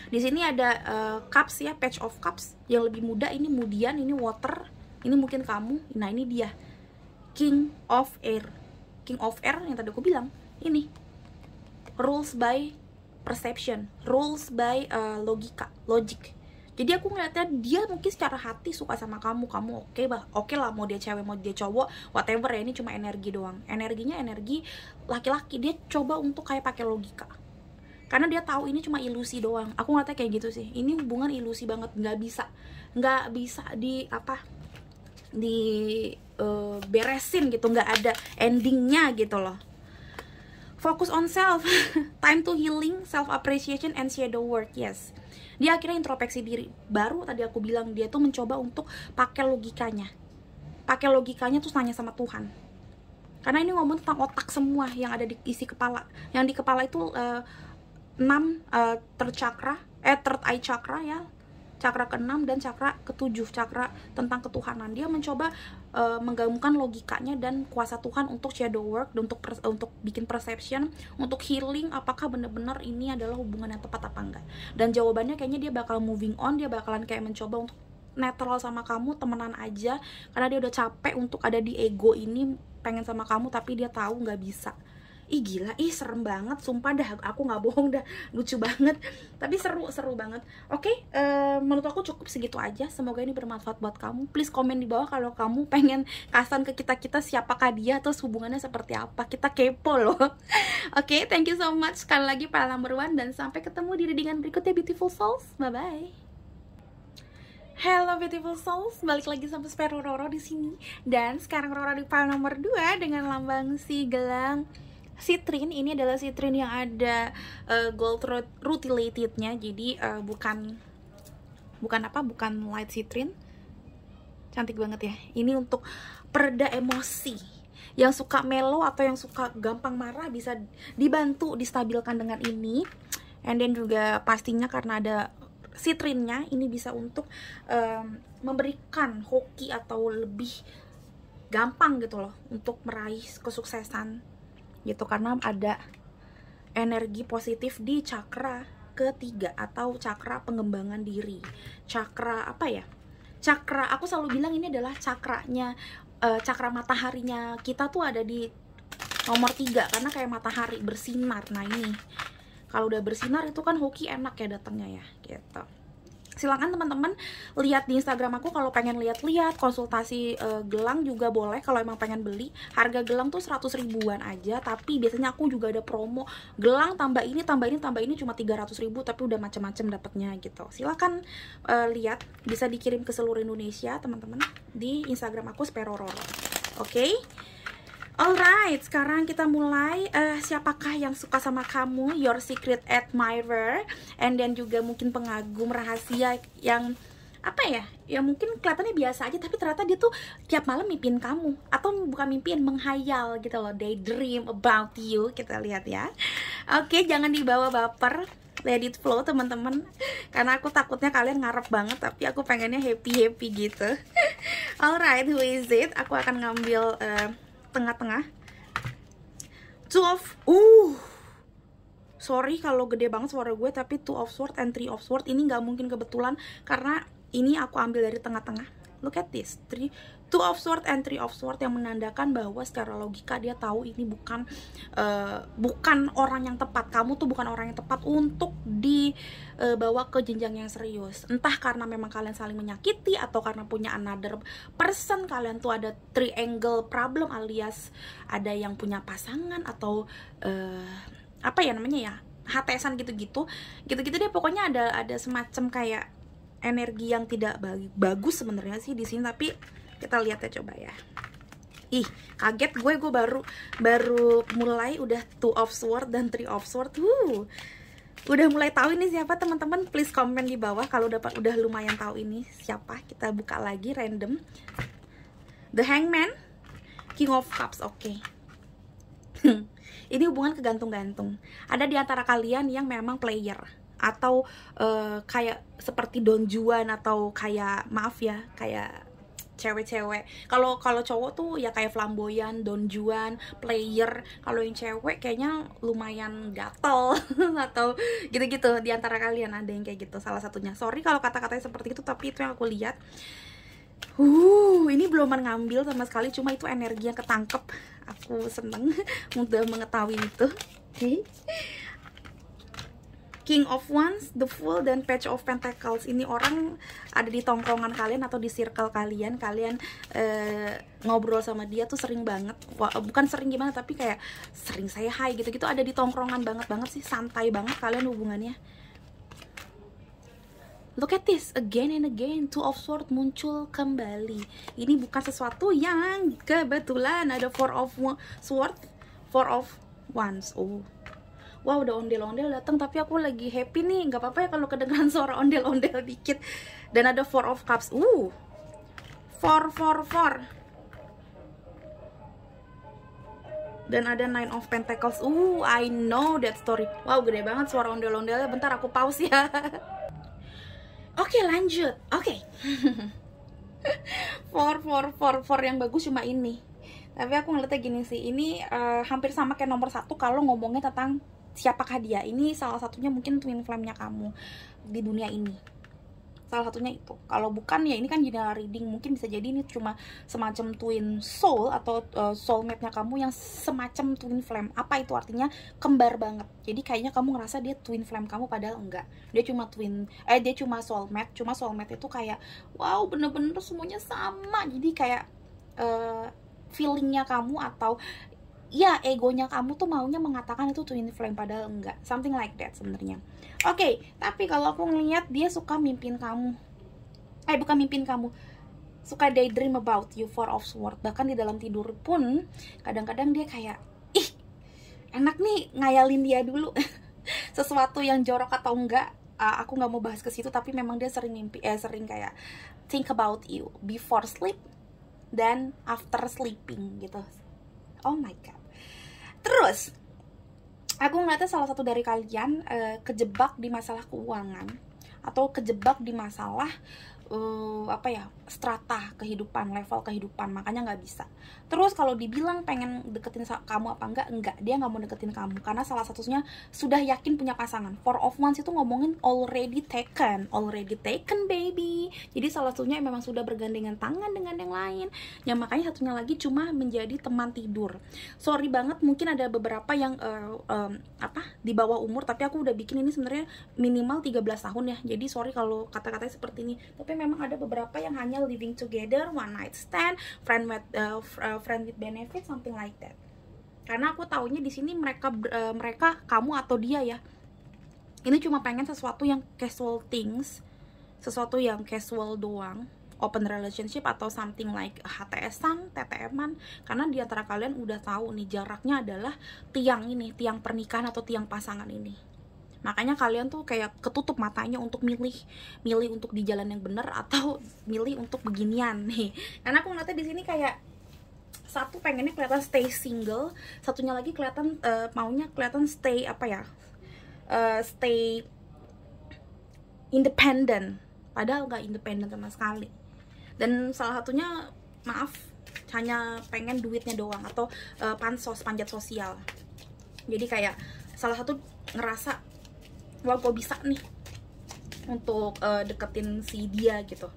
Di sini ada cups ya, page of cups yang lebih muda, ini Mudian, ini water, ini mungkin kamu. Nah, ini dia king of air yang tadi aku bilang. Ini rules by perception, rules by logic. Jadi aku ngeliatnya dia mungkin secara hati suka sama kamu oke lah, mau dia cewek mau dia cowok, whatever ya, ini cuma energi doang. Energinya energi laki-laki, dia coba untuk kayak pakai logika. Karena dia tahu ini cuma ilusi doang. Aku ngeliatnya kayak gitu sih. Ini hubungan ilusi banget, nggak bisa beresin gitu, nggak ada endingnya gitu loh. Focus on self, time to healing, self appreciation and shadow work. Yes, dia akhirnya introspeksi diri. Baru tadi aku bilang dia tuh mencoba untuk pakai logikanya terus nanya sama Tuhan. Karena ini ngomong tentang otak semua yang ada di isi kepala. Yang di kepala itu 6 third eye chakra ya, cakra ke-6 dan cakra ke-7, cakra tentang ketuhanan. Dia mencoba menggabungkan logikanya dan kuasa Tuhan untuk shadow work, untuk bikin perception, untuk healing, apakah benar-benar ini adalah hubungan yang tepat apa enggak. Dan jawabannya kayaknya dia bakal moving on, dia bakalan kayak mencoba untuk netral sama kamu, temenan aja, karena dia udah capek untuk ada di ego ini, pengen sama kamu tapi dia tahu nggak bisa. Ih gila, ih serem banget, sumpah dah, aku nggak bohong dah, lucu banget, tapi seru banget. Oke, menurut aku cukup segitu aja. Semoga ini bermanfaat buat kamu. Please komen di bawah kalau kamu pengen kasan ke kita siapakah dia, terus hubungannya seperti apa. Kita kepo loh. Oke, thank you so much sekali lagi para number one, dan sampai ketemu di readingan berikutnya beautiful souls. Bye bye. Hello beautiful souls, balik lagi sama Spero Roro di sini. Dan sekarang Roro di file nomor 2 dengan lambang si gelang citrin. Ini adalah citrin yang ada gold rutilatednya. Jadi bukan light citrin. Cantik banget ya. Ini untuk pereda emosi. Yang suka mellow atau yang suka gampang marah bisa dibantu distabilkan dengan ini. And then juga pastinya karena ada citrinnya, ini bisa untuk memberikan hoki atau lebih gampang gitu loh untuk meraih kesuksesan gitu, karena ada energi positif di cakra ketiga atau cakra pengembangan diri. Cakra apa ya? Cakra, aku selalu bilang ini adalah cakranya cakra mataharinya kita tuh ada di nomor 3 karena kayak matahari bersinar. Nah ini kalau udah bersinar itu kan hoki enak ya datangnya ya gitu. Silakan teman-teman lihat di Instagram aku kalau pengen lihat-lihat konsultasi gelang juga boleh. Kalau emang pengen beli, harga gelang tuh 100 ribuan aja, tapi biasanya aku juga ada promo gelang tambah ini cuma 300 ribu, tapi udah macam-macam dapatnya gitu. Silakan lihat, bisa dikirim ke seluruh Indonesia teman-teman di Instagram aku Spero Roro. Oke? Alright, sekarang kita mulai. Siapakah yang suka sama kamu, your secret admirer, and then juga mungkin pengagum rahasia yang apa ya, yang mungkin kelihatannya biasa aja tapi ternyata dia tuh tiap malam mimpin kamu, atau bukan mimpin, menghayal gitu loh, daydream about you. Kita lihat ya. Oke, jangan dibawa baper, let it flow teman-teman, karena aku takutnya kalian ngarep banget tapi aku pengennya happy gitu. Alright, who is it? Aku akan ngambil tengah-tengah. Sorry kalau gede banget suara gue, tapi 2 of Swords and 3 of Swords ini nggak mungkin kebetulan karena ini aku ambil dari tengah-tengah. Look at this, 2 of Swords and 3 of Swords yang menandakan bahwa secara logika dia tahu ini bukan orang yang tepat. Kamu tuh bukan orang yang tepat untuk dibawa ke jenjang yang serius. Entah karena memang kalian saling menyakiti atau karena punya another person, kalian tuh ada triangle problem alias ada yang punya pasangan atau apa ya namanya ya, HTS-an gitu-gitu deh. Pokoknya ada semacam kayak energi yang tidak bagus sebenarnya sih di sini, tapi kita lihat ya coba ya. Ih, kaget gue baru mulai udah 2 of Swords dan 3 of Swords. Udah mulai tahu ini siapa teman-teman. Please komen di bawah kalau udah lumayan tahu ini siapa. Kita buka lagi random. The Hangman, King of Cups. Oke. Ini hubungan kegantung-gantung. Ada di antara kalian yang memang player atau kayak seperti Don Juan, atau kayak maaf ya, kayak cewek-cewek. Kalau cowok tuh ya kayak flamboyan, Don Juan, player. Kalau yang cewek kayaknya lumayan gatel atau gitu-gitu. Di antara kalian ada yang kayak gitu salah satunya. Sorry kalau kata-katanya seperti itu, tapi itu yang aku lihat. Ini belum ngambil sama sekali, cuma itu energi yang ketangkep. Aku seneng udah mengetahui itu. Oke. King of Wands, The Fool, dan Page of Pentacles. Ini orang ada di tongkrongan kalian atau di circle kalian. Kalian ngobrol sama dia tuh sering banget. Bukan sering gimana, tapi kayak sering saya hi gitu-gitu. Ada di tongkrongan banget sih. Santai banget kalian hubungannya. Look at this, again and again, 2 of Swords muncul kembali. Ini bukan sesuatu yang kebetulan. Ada 4 of Swords, 4 of Wands. Wow, udah ondel-ondel datang, tapi aku lagi happy nih. Nggak apa-apa ya kalau kedengeran suara ondel-ondel dikit. Dan ada 4 of Cups. 4. Dan ada 9 of Pentacles. I know that story. Wow, gede banget suara ondel-ondelnya. Bentar aku pause ya. Oke, lanjut. Oke. 4 yang bagus cuma ini. Tapi aku ngeliatnya gini sih. Ini hampir sama kayak nomor 1 kalau ngomongnya tentang siapakah dia. Ini salah satunya mungkin twin flame-nya kamu di dunia ini. Salah satunya itu. Kalau bukan ya ini kan general reading, mungkin bisa jadi ini cuma semacam twin soul atau soulmate-nya kamu yang semacam twin flame. Apa itu artinya? Kembar banget. Jadi kayaknya kamu ngerasa dia twin flame kamu, padahal enggak. Dia cuma dia cuma soulmate. Cuma soulmate itu kayak wow, bener-bener semuanya sama. Jadi kayak feelingnya kamu atau ya egonya kamu tuh maunya mengatakan itu twin flame, padahal enggak. Something like that sebenarnya. Oke, tapi kalau aku ngeliat dia suka mimpin kamu. Bukan mimpin kamu. Suka daydream about you, Four of Swords. Bahkan di dalam tidur pun kadang-kadang dia kayak, ih, enak nih ngayalin dia dulu. Sesuatu yang jorok atau enggak, aku nggak mau bahas ke situ, tapi memang dia sering sering kayak think about you before sleep dan after sleeping gitu. Oh my god. Terus aku ngeliatnya salah satu dari kalian kejebak di masalah keuangan atau kejebak di masalah strata kehidupan, level kehidupan, makanya nggak bisa. Terus kalau dibilang pengen deketin kamu apa enggak, dia nggak mau deketin kamu karena salah satunya sudah yakin punya pasangan. Four of Wands itu ngomongin already taken baby. Jadi salah satunya memang sudah bergandengan tangan dengan yang lain, yang makanya satunya lagi cuma menjadi teman tidur. Sorry banget, mungkin ada beberapa yang di bawah umur, tapi aku udah bikin ini sebenarnya minimal 13 tahun ya. Jadi sorry kalau kata-katanya seperti ini, tapi memang ada beberapa yang hanya living together, one night stand, friend with benefit, something like that. Karena aku taunya di sini mereka kamu atau dia ya, ini cuma pengen sesuatu yang casual things, sesuatu yang casual doang, open relationship atau something like HTS-an, TTM-an. Karena di antara kalian udah tahu nih jaraknya adalah tiang pernikahan atau tiang pasangan ini. Makanya kalian tuh kayak ketutup matanya untuk milih untuk di jalan yang benar atau milih untuk beginian nih. Karena aku ngeliatnya di sini kayak satu pengennya kelihatan stay single, satunya lagi kelihatan maunya kelihatan stay stay independent, padahal nggak independent sama sekali. Dan salah satunya hanya pengen duitnya doang atau panjat sosial. Jadi kayak salah satu ngerasa wah gue bisa nih untuk deketin si dia gitu.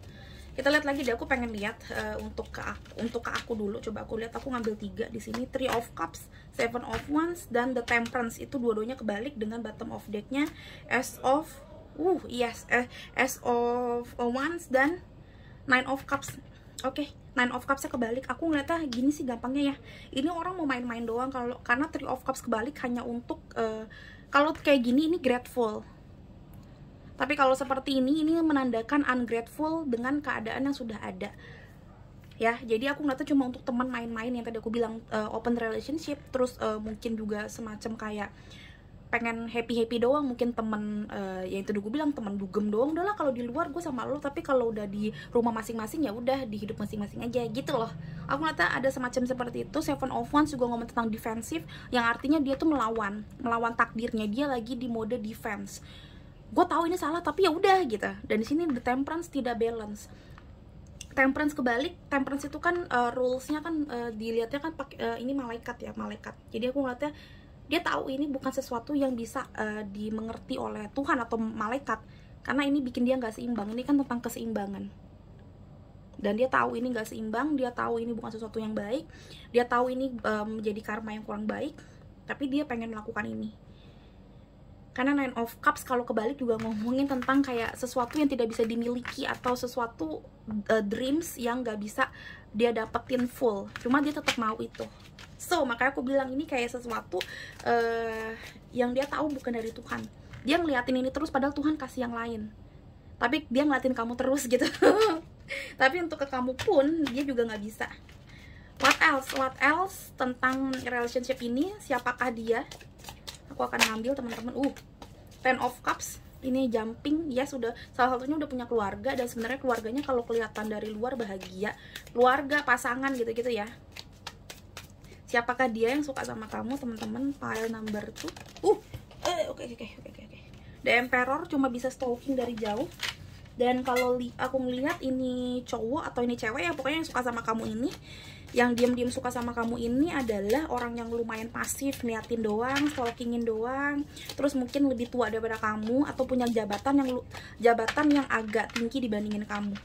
Kita lihat lagi deh, aku pengen lihat untuk ke aku dulu. Coba aku lihat, aku ngambil 3 di sini, Three of Cups, Seven of Wands, dan The Temperance. Itu dua-duanya kebalik dengan bottom of decknya As of Wands dan Nine of Cups. Oke, Nine of Cups-nya kebalik. Aku ngeliatnya gini sih gampangnya ya. Ini orang mau main-main doang, karena Three of Cups kebalik hanya untuk kalau kayak gini ini grateful. Tapi kalau seperti ini menandakan ungrateful dengan keadaan yang sudah ada. Ya, jadi aku ngeliatnya cuma untuk teman main-main yang tadi aku bilang open relationship, terus mungkin juga semacam kayak pengen happy doang, mungkin temen yang itu gue bilang temen dugem doang. Udahlah kalau di luar gue sama lo, tapi kalau udah di rumah masing-masing ya udah di hidup masing-masing aja gitu loh. Aku ngeliatnya ada semacam seperti itu. Seven of Wands juga ngomong tentang defensif, yang artinya dia tuh melawan takdirnya, dia lagi di mode defense. Gue tahu ini salah tapi ya udah gitu. Dan di sini The Temperance tidak balance. Temperance kebalik, Temperance itu kan rulesnya kan dilihatnya kan pakai ini malaikat. Jadi aku ngeliatnya dia tahu ini bukan sesuatu yang bisa dimengerti oleh Tuhan atau malaikat, karena ini bikin dia nggak seimbang. Ini kan tentang keseimbangan, dan dia tahu ini nggak seimbang, dia tahu ini bukan sesuatu yang baik, dia tahu ini menjadi karma yang kurang baik, tapi dia pengen melakukan ini. Karena Nine of Cups kalau kebalik juga ngomongin tentang kayak sesuatu yang tidak bisa dimiliki atau sesuatu dreams yang nggak bisa dia dapetin full, cuma dia tetap mau itu. So, makanya aku bilang ini kayak sesuatu yang dia tahu bukan dari Tuhan. Dia ngeliatin ini terus padahal Tuhan kasih yang lain, tapi dia ngeliatin kamu terus gitu. Tapi untuk ke kamu pun dia juga nggak bisa. What else tentang relationship ini? Siapakah dia? Aku akan ngambil teman-teman. Ten of Cups. Ini jumping, ya sudah salah satunya udah punya keluarga, dan sebenarnya keluarganya kalau kelihatan dari luar bahagia, keluarga, pasangan gitu-gitu ya. Siapakah dia yang suka sama kamu, teman-teman? Pile number 2. Oke. The Emperor cuma bisa stalking dari jauh. Dan kalau aku ngelihat ini cowok atau ini cewek ya, pokoknya yang suka sama kamu ini, yang diam-diam suka sama kamu ini adalah orang yang lumayan pasif, ngeliatin doang, stalkingin doang, terus mungkin lebih tua daripada kamu atau punya jabatan yang agak tinggi dibandingin kamu.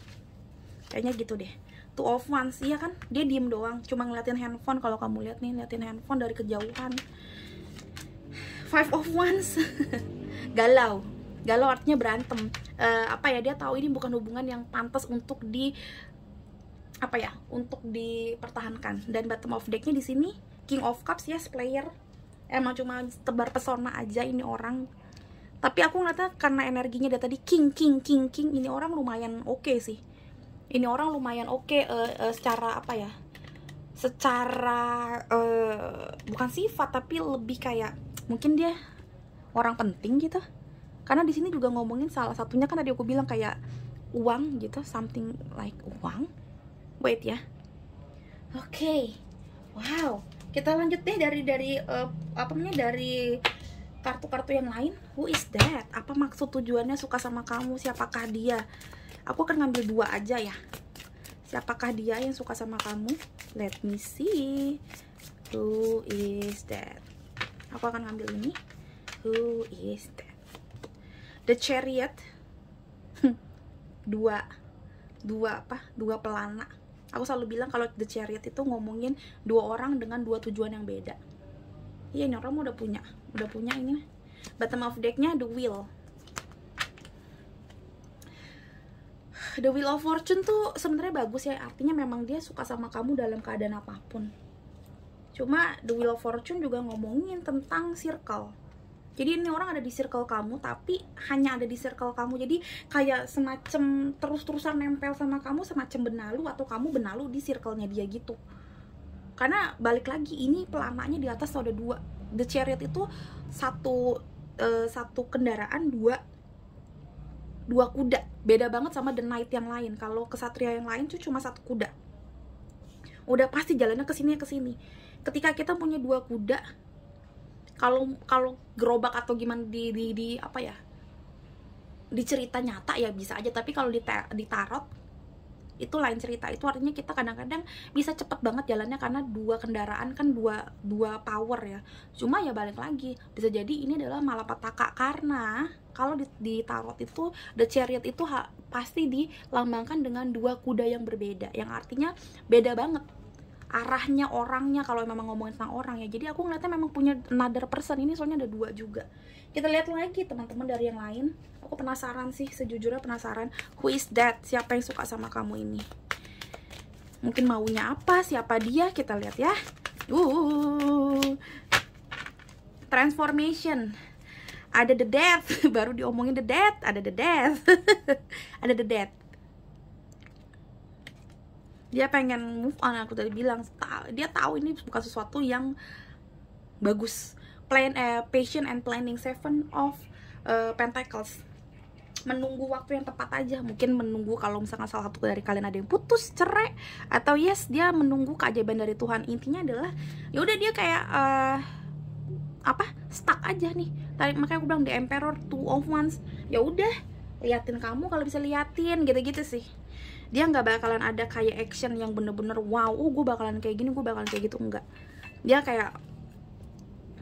Kayaknya gitu deh. Two of Wands, iya kan? Dia diem doang, cuma ngeliatin handphone. Kalau kamu lihat nih, ngeliatin handphone dari kejauhan. Five of Wands. Galau artinya berantem. Apa ya, dia tahu ini bukan hubungan yang pantas untuk untuk dipertahankan. Dan bottom of decknya di sini King of Cups, yes, player. Emang cuma tebar pesona aja ini orang. Tapi aku ngeliatnya karena energinya dari tadi King, ini orang lumayan oke sih. Ini orang lumayan oke, secara apa ya? Secara bukan sifat, tapi lebih kayak mungkin dia orang penting gitu. Karena di sini juga ngomongin salah satunya kan tadi aku bilang kayak uang gitu, something like uang. Wait ya. Oke. Wow. Kita lanjut deh dari kartu-kartu yang lain. Who is that? Apa maksud tujuannya suka sama kamu? Siapakah dia? Aku akan ngambil 2 aja ya. Siapakah dia yang suka sama kamu? Let me see. Who is that? Aku akan ngambil ini. Who is that? The Chariot. dua pelana. Aku selalu bilang kalau The Chariot itu ngomongin 2 orang dengan 2 tujuan yang beda. Iya, ini orang udah punya ini. Bottom of decknya The Wheel. The Wheel of Fortune tuh sebenarnya bagus ya, artinya memang dia suka sama kamu dalam keadaan apapun. Cuma The Wheel of Fortune juga ngomongin tentang circle. Jadi ini orang ada di circle kamu, tapi hanya ada di circle kamu. Jadi kayak semacam terus-terusan nempel sama kamu, semacam benalu, atau kamu benalu di circle-nya dia gitu. Karena balik lagi, ini pelananya di atas ada 2. The Chariot itu satu kendaraan, dua kuda. Beda banget sama The Knight yang lain. Kalau kesatria yang lain tuh cuma 1 kuda. Udah pasti jalannya ke sini. Ketika kita punya 2 kuda, kalau gerobak atau gimana di apa ya, di cerita nyata ya bisa aja, tapi kalau di tarot itu lain cerita. Itu artinya kita kadang-kadang bisa cepet banget jalannya karena 2 kendaraan kan dua power ya. Cuma ya balik lagi, bisa jadi ini adalah malapetaka, karena kalau di tarot itu The Chariot itu pasti dilambangkan dengan 2 kuda yang berbeda, yang artinya beda banget arahnya orangnya kalau memang ngomongin tentang orang ya. Jadi aku ngeliatnya memang punya another person ini, soalnya ada 2 juga. Kita lihat lagi teman-teman dari yang lain. Aku penasaran sih, sejujurnya penasaran. Who is that? Siapa yang suka sama kamu ini? Mungkin maunya apa? Siapa dia? Kita lihat ya. Transformation. Ada the death. Baru diomongin the death. Ada the death. Ada the death. Dia pengen move on, aku tadi bilang. Dia tahu ini bukan sesuatu yang bagus. Patient and planning. 7 of Pentacles. Menunggu waktu yang tepat aja. Mungkin menunggu kalau misalkan salah satu dari kalian ada yang putus, cerai, atau yes, dia menunggu keajaiban dari Tuhan. Intinya adalah ya udah dia kayak stuck aja nih. Makanya aku bilang The Emperor, 2 of Wands. Ya udah, liatin kamu kalau bisa liatin, gitu-gitu sih. Dia nggak bakalan ada kayak action yang bener-bener wow, gue bakalan kayak gini, gue bakalan kayak gitu, enggak. Dia kayak,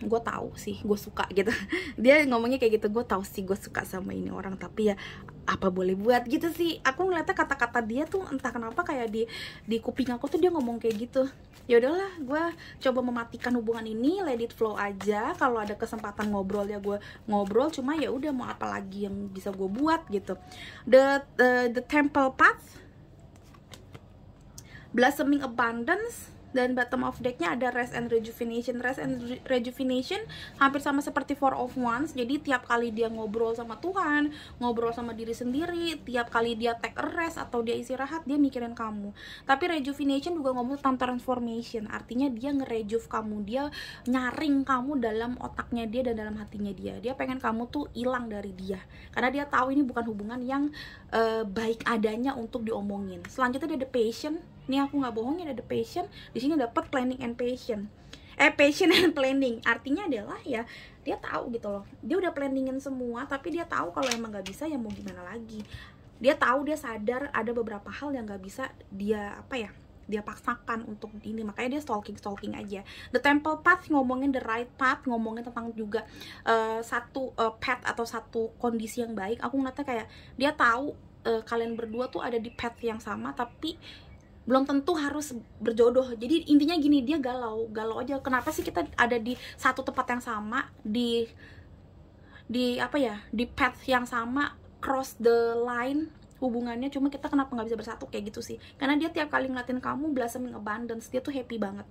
gue tahu sih gue suka gitu. Dia ngomongnya kayak gitu, gue tahu sih gue suka sama ini orang, tapi ya apa boleh buat gitu sih. Aku ngeliatnya kata-kata dia tuh entah kenapa kayak di kuping aku tuh dia ngomong kayak gitu. Ya udahlah, gue coba mematikan hubungan ini, let it flow aja. Kalau ada kesempatan ngobrol ya gue ngobrol, cuma ya udah mau apa lagi yang bisa gue buat gitu. The Temple Path, Blossoming Abundance, dan bottom of decknya ada Rest and Rejuvenation. Rest and Rejuvenation hampir sama seperti 4 of Wands. Jadi tiap kali dia ngobrol sama Tuhan, ngobrol sama diri sendiri, tiap kali dia take a rest atau dia istirahat, dia mikirin kamu. Tapi Rejuvenation juga ngomong tentang transformation. Artinya dia nge-rejuve kamu, dia nyaring kamu dalam otaknya dia dan dalam hatinya dia. Dia pengen kamu tuh hilang dari dia, karena dia tahu ini bukan hubungan yang baik adanya untuk diomongin. Selanjutnya dia ada Patient. Ini aku nggak bohong, ada the patient. Di sini dapat planning and patient. Patient and planning. Artinya adalah ya dia tahu gitu loh. Dia udah planningin semua, tapi dia tahu kalau emang nggak bisa ya mau gimana lagi. Dia tahu, dia sadar ada beberapa hal yang nggak bisa dia dia paksakan untuk ini, makanya dia stalking aja. The Temple Path ngomongin the right path, ngomongin tentang juga satu path atau satu kondisi yang baik. Aku ngeliatnya kayak dia tahu kalian berdua tuh ada di path yang sama, tapi belum tentu harus berjodoh. Jadi intinya gini, dia galau aja. Kenapa sih kita ada di satu tempat yang sama, di di path yang sama, cross the line hubungannya, cuma kita kenapa nggak bisa bersatu, kayak gitu sih. Karena dia tiap kali ngeliatin kamu blossoming abundance, dia tuh happy banget.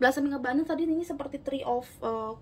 Blossoming abundance tadi ini seperti Three of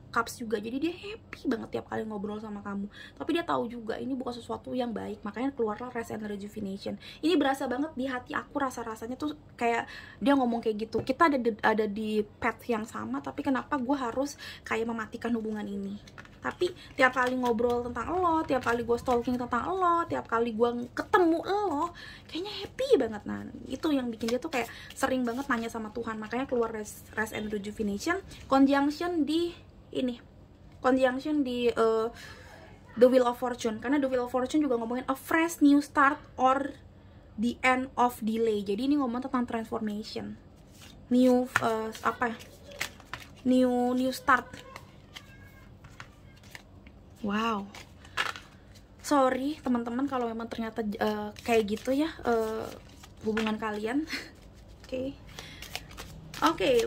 Cups juga, jadi dia happy banget tiap kali ngobrol sama kamu. Tapi dia tahu juga ini bukan sesuatu yang baik, makanya keluarlah Rest and Rejuvenation. Ini berasa banget di hati aku, rasanya tuh kayak dia ngomong kayak gitu, kita ada di path yang sama, tapi kenapa gue harus kayak mematikan hubungan ini. Tapi tiap kali ngobrol tentang lo, tiap kali gue stalking tentang lo, tiap kali gue ketemu lo, kayaknya happy banget. Nah, itu yang bikin dia tuh kayak sering banget nanya sama Tuhan. Makanya keluar Rest and Rejuvenation, conjunction di The Wheel of Fortune. Karena The Wheel of Fortune juga ngomongin a fresh new start or the end of delay. Jadi ini ngomong tentang transformation, new new start. Wow, sorry teman-teman kalau memang ternyata kayak gitu ya hubungan kalian. Oke,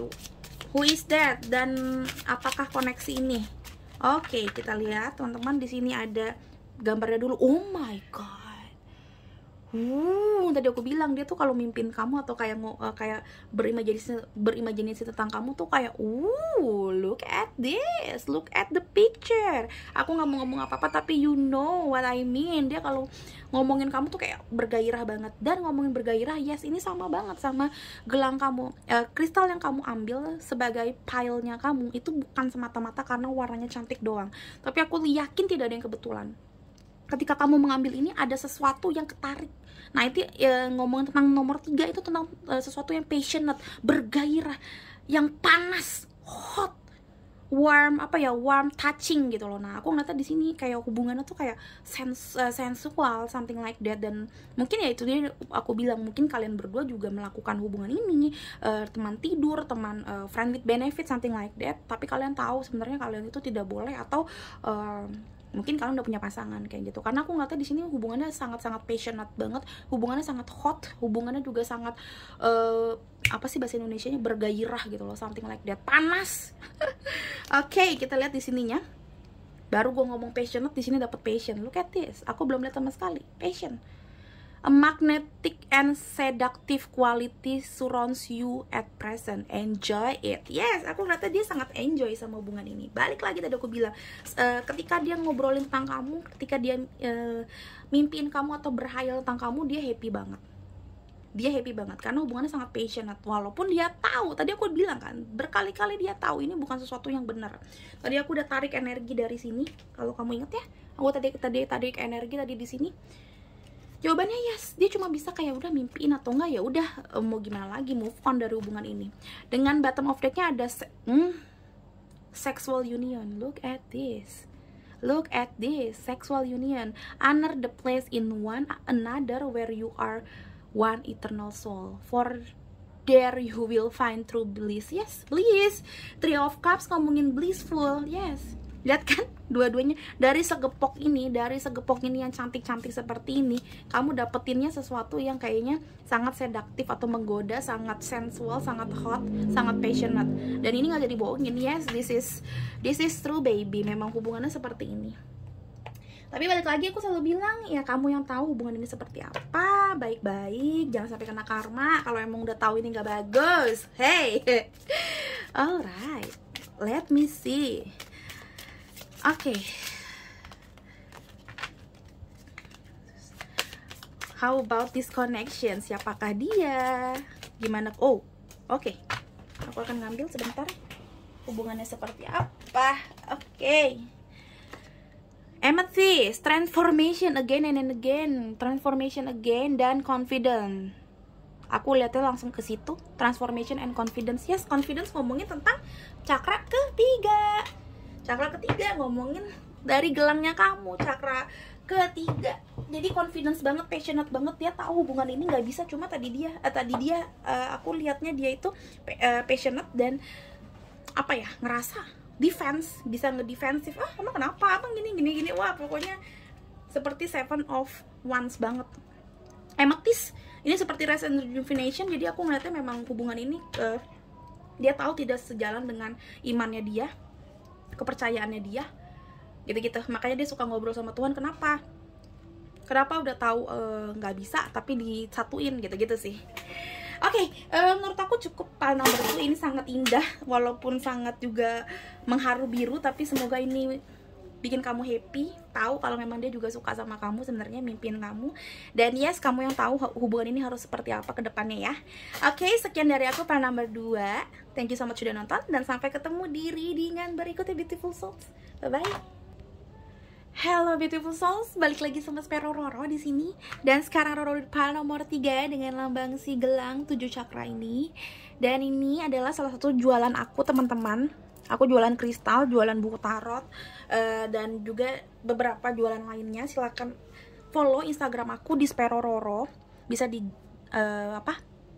who is that dan apakah koneksi ini? Oke, kita lihat teman-teman, di sini ada gambarnya dulu. Oh my god. Tadi aku bilang dia tuh kalau mimpin kamu atau kayak berimajinasi tentang kamu tuh kayak look at this, look at the picture. Aku nggak mau ngomong apa-apa, tapi you know what I mean. Dia kalau ngomongin kamu tuh kayak bergairah banget. Dan ngomongin bergairah, yes, ini sama banget sama gelang kamu. Kristal yang kamu ambil sebagai pile-nya kamu itu bukan semata-mata karena warnanya cantik doang, tapi aku yakin tidak ada yang kebetulan. Ketika kamu mengambil ini, ada sesuatu yang ketarik. Nah, itu ngomongin tentang nomor 3 itu tentang sesuatu yang passionate, bergairah, yang panas, hot, warm, warm touching gitu loh. Nah, aku ngeliatnya di sini kayak hubungannya tuh kayak sensual, something like that. Dan mungkin ya itu dia aku bilang, mungkin kalian berdua juga melakukan hubungan ini, teman tidur, teman friend with benefit, something like that. Tapi kalian tahu sebenarnya kalian itu tidak boleh, atau mungkin kalian udah punya pasangan kayak gitu. Karena aku ngeliatnya di sini hubungannya sangat-sangat passionate banget, hubungannya sangat hot, hubungannya juga sangat apa sih bahasa Indonesianya, bergairah gitu loh, something like that, panas. Oke, kita lihat di sininya. Baru gue ngomong passionate, di sini dapat passion. Look at this, aku belum lihat sama sekali passion. A magnetic and seductive quality surrounds you at present. Enjoy it. Yes, aku ngeliatnya dia sangat enjoy sama hubungan ini. Balik lagi tadi aku bilang, ketika dia ngobrolin tentang kamu, ketika dia mimpiin kamu atau berhayal tentang kamu, dia happy banget. Dia happy banget karena hubungannya sangat passionate. Walaupun dia tahu, tadi aku bilang kan, berkali-kali dia tahu ini bukan sesuatu yang benar. Tadi aku udah tarik energi dari sini. Kalau kamu ingat ya, aku tadi tarik energi tadi di sini. Jawabannya yes, dia cuma bisa kayak udah mimpiin, atau enggak ya udah mau gimana lagi, move on dari hubungan ini. Dengan bottom of decknya ada sexual union. Look at this, look at this, sexual union. Honor the place in one another where you are one eternal soul. For there you will find true bliss. Yes, bliss. Three of Cups ngomongin blissful. Yes, lihat kan, dua-duanya dari segepok ini yang cantik-cantik seperti ini, kamu dapetinnya sesuatu yang kayaknya sangat seduktif atau menggoda, sangat sensual, sangat hot, sangat passionate. Dan ini nggak jadi bohongin. Yes, this is true baby. Memang hubungannya seperti ini. Tapi balik lagi aku selalu bilang, ya kamu yang tahu hubungan ini seperti apa. Baik-baik, jangan sampai kena karma kalau emang udah tahu ini nggak bagus. Hey, alright, let me see. Oke, how about this connection? Siapakah dia? Gimana? Oh, oke. Aku akan ngambil sebentar. Hubungannya seperti apa? Oke. Amethyst, transformation again and again, transformation again, dan confident. Aku lihatnya langsung ke situ, transformation and confidence. Yes, confidence ngomongin tentang cakra ketiga. Cakra ketiga ngomongin dari gelangnya kamu, cakra ketiga, jadi confidence banget, passionate banget, dia tahu hubungan ini nggak bisa. Cuma tadi dia aku lihatnya dia itu passionate dan apa ya, ngerasa defense, bisa ngedefensif. Emang kenapa, emang gini. Wah, pokoknya seperti Seven of Wands banget. Amethyst ini seperti rest and rejuvenation. Jadi aku ngeliatnya memang hubungan ini dia tahu tidak sejalan dengan imannya dia, kepercayaannya dia, gitu-gitu. Makanya dia suka ngobrol sama Tuhan. Kenapa udah tahu nggak bisa tapi disatuin, gitu-gitu sih. Oke, menurut aku cukup pile number 2 ini sangat indah, walaupun sangat juga mengharu biru, tapi semoga ini bikin kamu happy, tahu kalau memang dia juga suka sama kamu, sebenarnya mimpin kamu. Dan yes, kamu yang tahu hubungan ini harus seperti apa ke depannya ya. Oke, sekian dari aku pile number 2. Thank you so much sudah nonton, dan sampai ketemu di readingan berikutnya Beautiful Souls. Bye-bye. Hello beautiful souls, balik lagi sama Spero Roro di sini. Dan sekarang Roro di pile nomor 3 dengan lambang si gelang 7 cakra ini. Dan ini adalah salah satu jualan aku, teman-teman. Aku jualan kristal, jualan buku tarot, dan juga beberapa jualan lainnya. Silahkan follow Instagram aku di Spero Roro. Bisa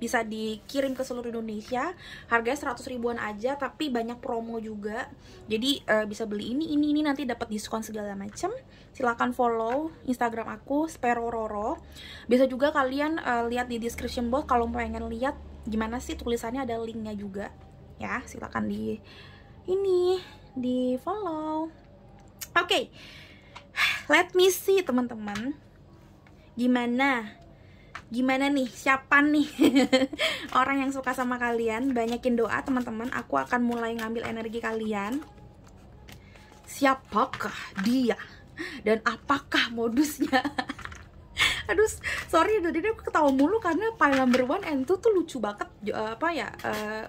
bisa dikirim ke seluruh Indonesia. Harganya 100 ribuan aja, tapi banyak promo juga. Jadi bisa beli ini nanti dapat diskon segala macam. Silahkan follow Instagram aku Spero Roro. Bisa juga kalian lihat di description box kalau pengen lihat gimana sih tulisannya, ada linknya juga. Ya, silahkan di follow. Oke. Let me see teman-teman. Gimana nih, siapa nih orang yang suka sama kalian? Banyakin doa teman-teman, aku akan mulai ngambil energi kalian. Siapakah dia? Dan apakah modusnya? Aduh, sorry tadi aku ketawa mulu karena pile number 1 and 2 tuh lucu banget.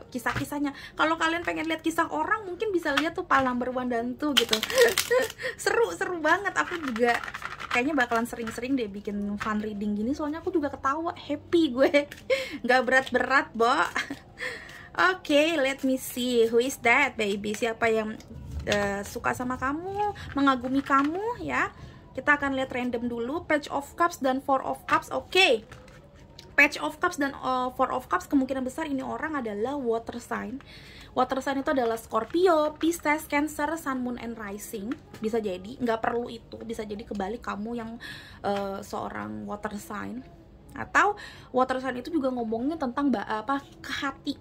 Kisah-kisahnya. Kalau kalian pengen lihat kisah orang, mungkin bisa lihat tuh pile number 1 dan 2 gitu. Seru banget. Aku juga kayaknya bakalan sering-sering deh bikin fun reading gini, soalnya aku juga ketawa, happy gue. Nggak berat-berat, Bo. Oke, let me see. Who is that, baby? Siapa yang suka sama kamu, mengagumi kamu, ya? Kita akan lihat random dulu. Page of Cups dan Four of Cups. Oke. Page of Cups dan Four of Cups, kemungkinan besar ini orang adalah water sign. Water sign itu adalah Scorpio, Pisces, Cancer, Sun, Moon, and Rising. Bisa jadi, nggak perlu itu. Bisa jadi kebalik kamu yang seorang water sign. Atau water sign itu juga ngomongnya tentang ke hati.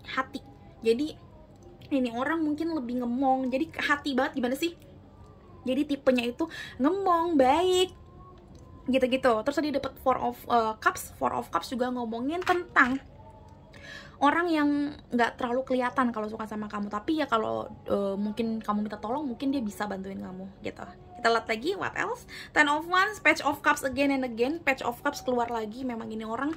Jadi ini orang mungkin lebih ngemong. Jadi ke hati banget, gimana sih? Jadi tipenya itu ngemong, baik, gitu-gitu. Terus tadi dapat Four of Cups. Four of Cups juga ngomongin tentang orang yang nggak terlalu kelihatan kalau suka sama kamu, tapi ya kalau mungkin kamu minta tolong, mungkin dia bisa bantuin kamu, gitu. Kita lihat lagi, what else? Ten of Wands, Page of Cups again and again. Page of Cups keluar lagi. Memang ini orang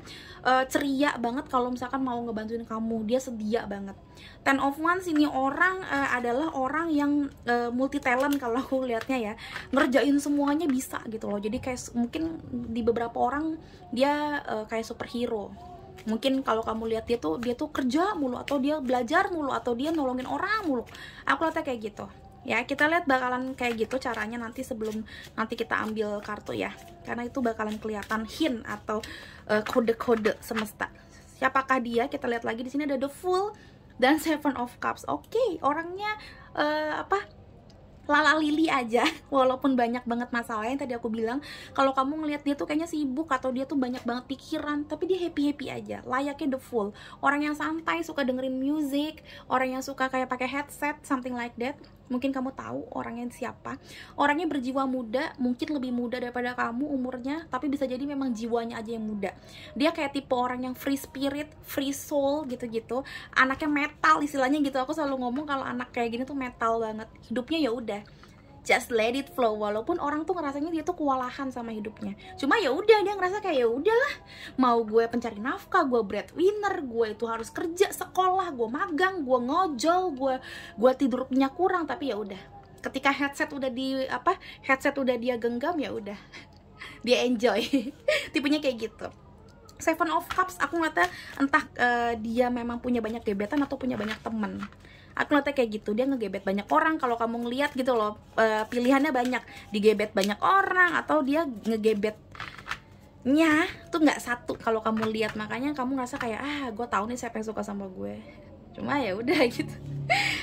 ceria banget kalau misalkan mau ngebantuin kamu, dia sedia banget. Ten of Wands ini orang adalah orang yang multi talent kalau aku lihatnya ya, ngerjain semuanya bisa gitu loh. Jadi kayak mungkin di beberapa orang dia kayak superhero. Mungkin kalau kamu lihat dia tuh kerja mulu, atau dia belajar mulu, atau dia nolongin orang mulu. Aku lihatnya kayak gitu. Ya, kita lihat bakalan kayak gitu caranya nanti sebelum nanti kita ambil kartu ya. Karena itu bakalan kelihatan hint atau kode-kode semesta. Siapakah dia? Kita lihat lagi di sini ada The Fool dan Seven of Cups. Oke, orangnya lala lili aja, walaupun banyak banget masalah yang tadi aku bilang. Kalau kamu ngelihat dia tuh kayaknya sibuk atau dia tuh banyak banget pikiran, tapi dia happy aja, layaknya The Fool. Orang yang santai, suka dengerin music, orang yang suka kayak pakai headset, something like that. Mungkin kamu tahu orangnya siapa. Orangnya berjiwa muda, mungkin lebih muda daripada kamu umurnya, tapi bisa jadi memang jiwanya aja yang muda. Dia kayak tipe orang yang free spirit, free soul gitu-gitu. Anaknya metal istilahnya gitu. Aku selalu ngomong kalau anak kayak gini tuh metal banget. Hidupnya ya udah, just let it flow. Walaupun orang tuh ngerasanya dia tuh kewalahan sama hidupnya, cuma ya udah, dia ngerasa kayak ya udahlah, mau gue pencari nafkah, gue breadwinner, gue itu harus kerja, sekolah, gue magang, gue ngojol, gue tidur punya kurang, tapi ya udah, ketika headset udah dia genggam, ya udah dia enjoy. Tipenya kayak gitu. Seven of Cups, aku ngeliatnya entah dia memang punya banyak gebetan atau punya banyak temen. Aku ngeliatnya kayak gitu, dia ngegebet banyak orang. Kalau kamu ngeliat gitu loh, pilihannya banyak, digebet banyak orang atau dia ngegebetnya tuh nggak satu. Kalau kamu lihat, makanya kamu ngerasa kayak gue tahu nih siapa yang suka sama gue. Cuma ya udah gitu.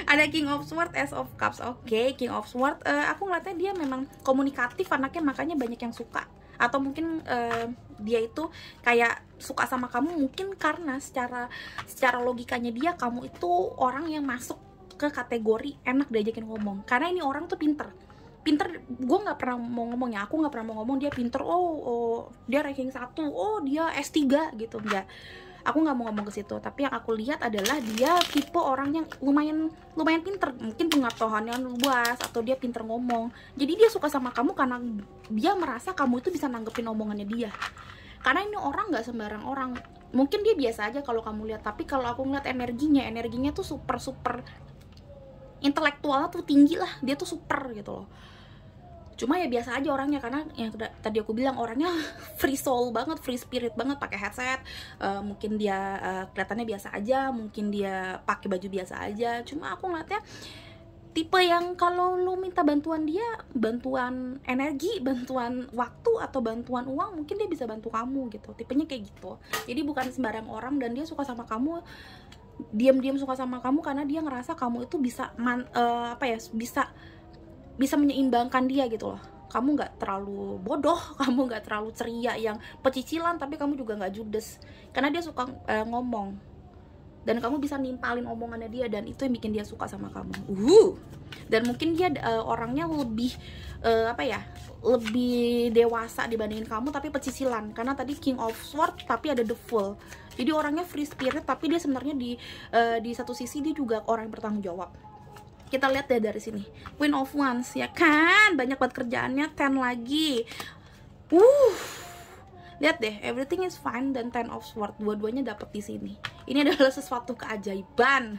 Ada King of Swords, Ace of Cups. Oke, King of Swords, aku ngeliatnya dia memang komunikatif anaknya, makanya banyak yang suka. Atau mungkin dia itu kayak suka sama kamu mungkin karena secara logikanya dia, kamu itu orang yang masuk ke kategori enak diajakin ngomong. Karena ini orang tuh pinter, gue nggak pernah mau ngomongnya, aku nggak pernah mau ngomong dia pinter. Oh dia ranking 1, oh dia S3 gitu, enggak. Aku nggak mau ngomong ke situ, tapi yang aku lihat adalah dia tipe orang yang lumayan pinter, mungkin pengetahuannya luas atau dia pinter ngomong. Jadi dia suka sama kamu karena dia merasa kamu itu bisa nanggepin omongannya dia. Karena ini orang nggak sembarang orang. Mungkin dia biasa aja kalau kamu lihat, tapi kalau aku ngeliat energinya tuh super intelektualnya tuh tinggi lah, dia tuh super gitu loh. Cuma ya biasa aja orangnya, karena yang tadi aku bilang orangnya free soul banget, free spirit banget, pakai headset. Mungkin dia kelihatannya biasa aja, mungkin dia pakai baju biasa aja. Cuma aku ngeliatnya tipe yang kalau lu minta bantuan dia, bantuan energi, bantuan waktu, atau bantuan uang, mungkin dia bisa bantu kamu gitu. Tipenya kayak gitu. Jadi bukan sembarang orang, dan dia suka sama kamu, diam-diam suka sama kamu karena dia ngerasa kamu itu bisa bisa menyeimbangkan dia gitu loh. Kamu nggak terlalu bodoh, kamu nggak terlalu ceria yang pecicilan, tapi kamu juga nggak judes, karena dia suka ngomong, dan kamu bisa nimpalin omongannya dia, dan itu yang bikin dia suka sama kamu. Dan mungkin dia orangnya lebih lebih dewasa dibandingin kamu, tapi pecicilan, karena tadi King of Swords tapi ada the Fool. Jadi orangnya free spirit, tapi dia sebenarnya di satu sisi dia juga orang yang bertanggung jawab. Kita lihat deh dari sini, Queen of Wands, ya kan, banyak banget kerjaannya. 10 lagi, lihat deh, everything is fine, dan 10 of Swords, dua-duanya dapet di sini. Ini adalah sesuatu keajaiban.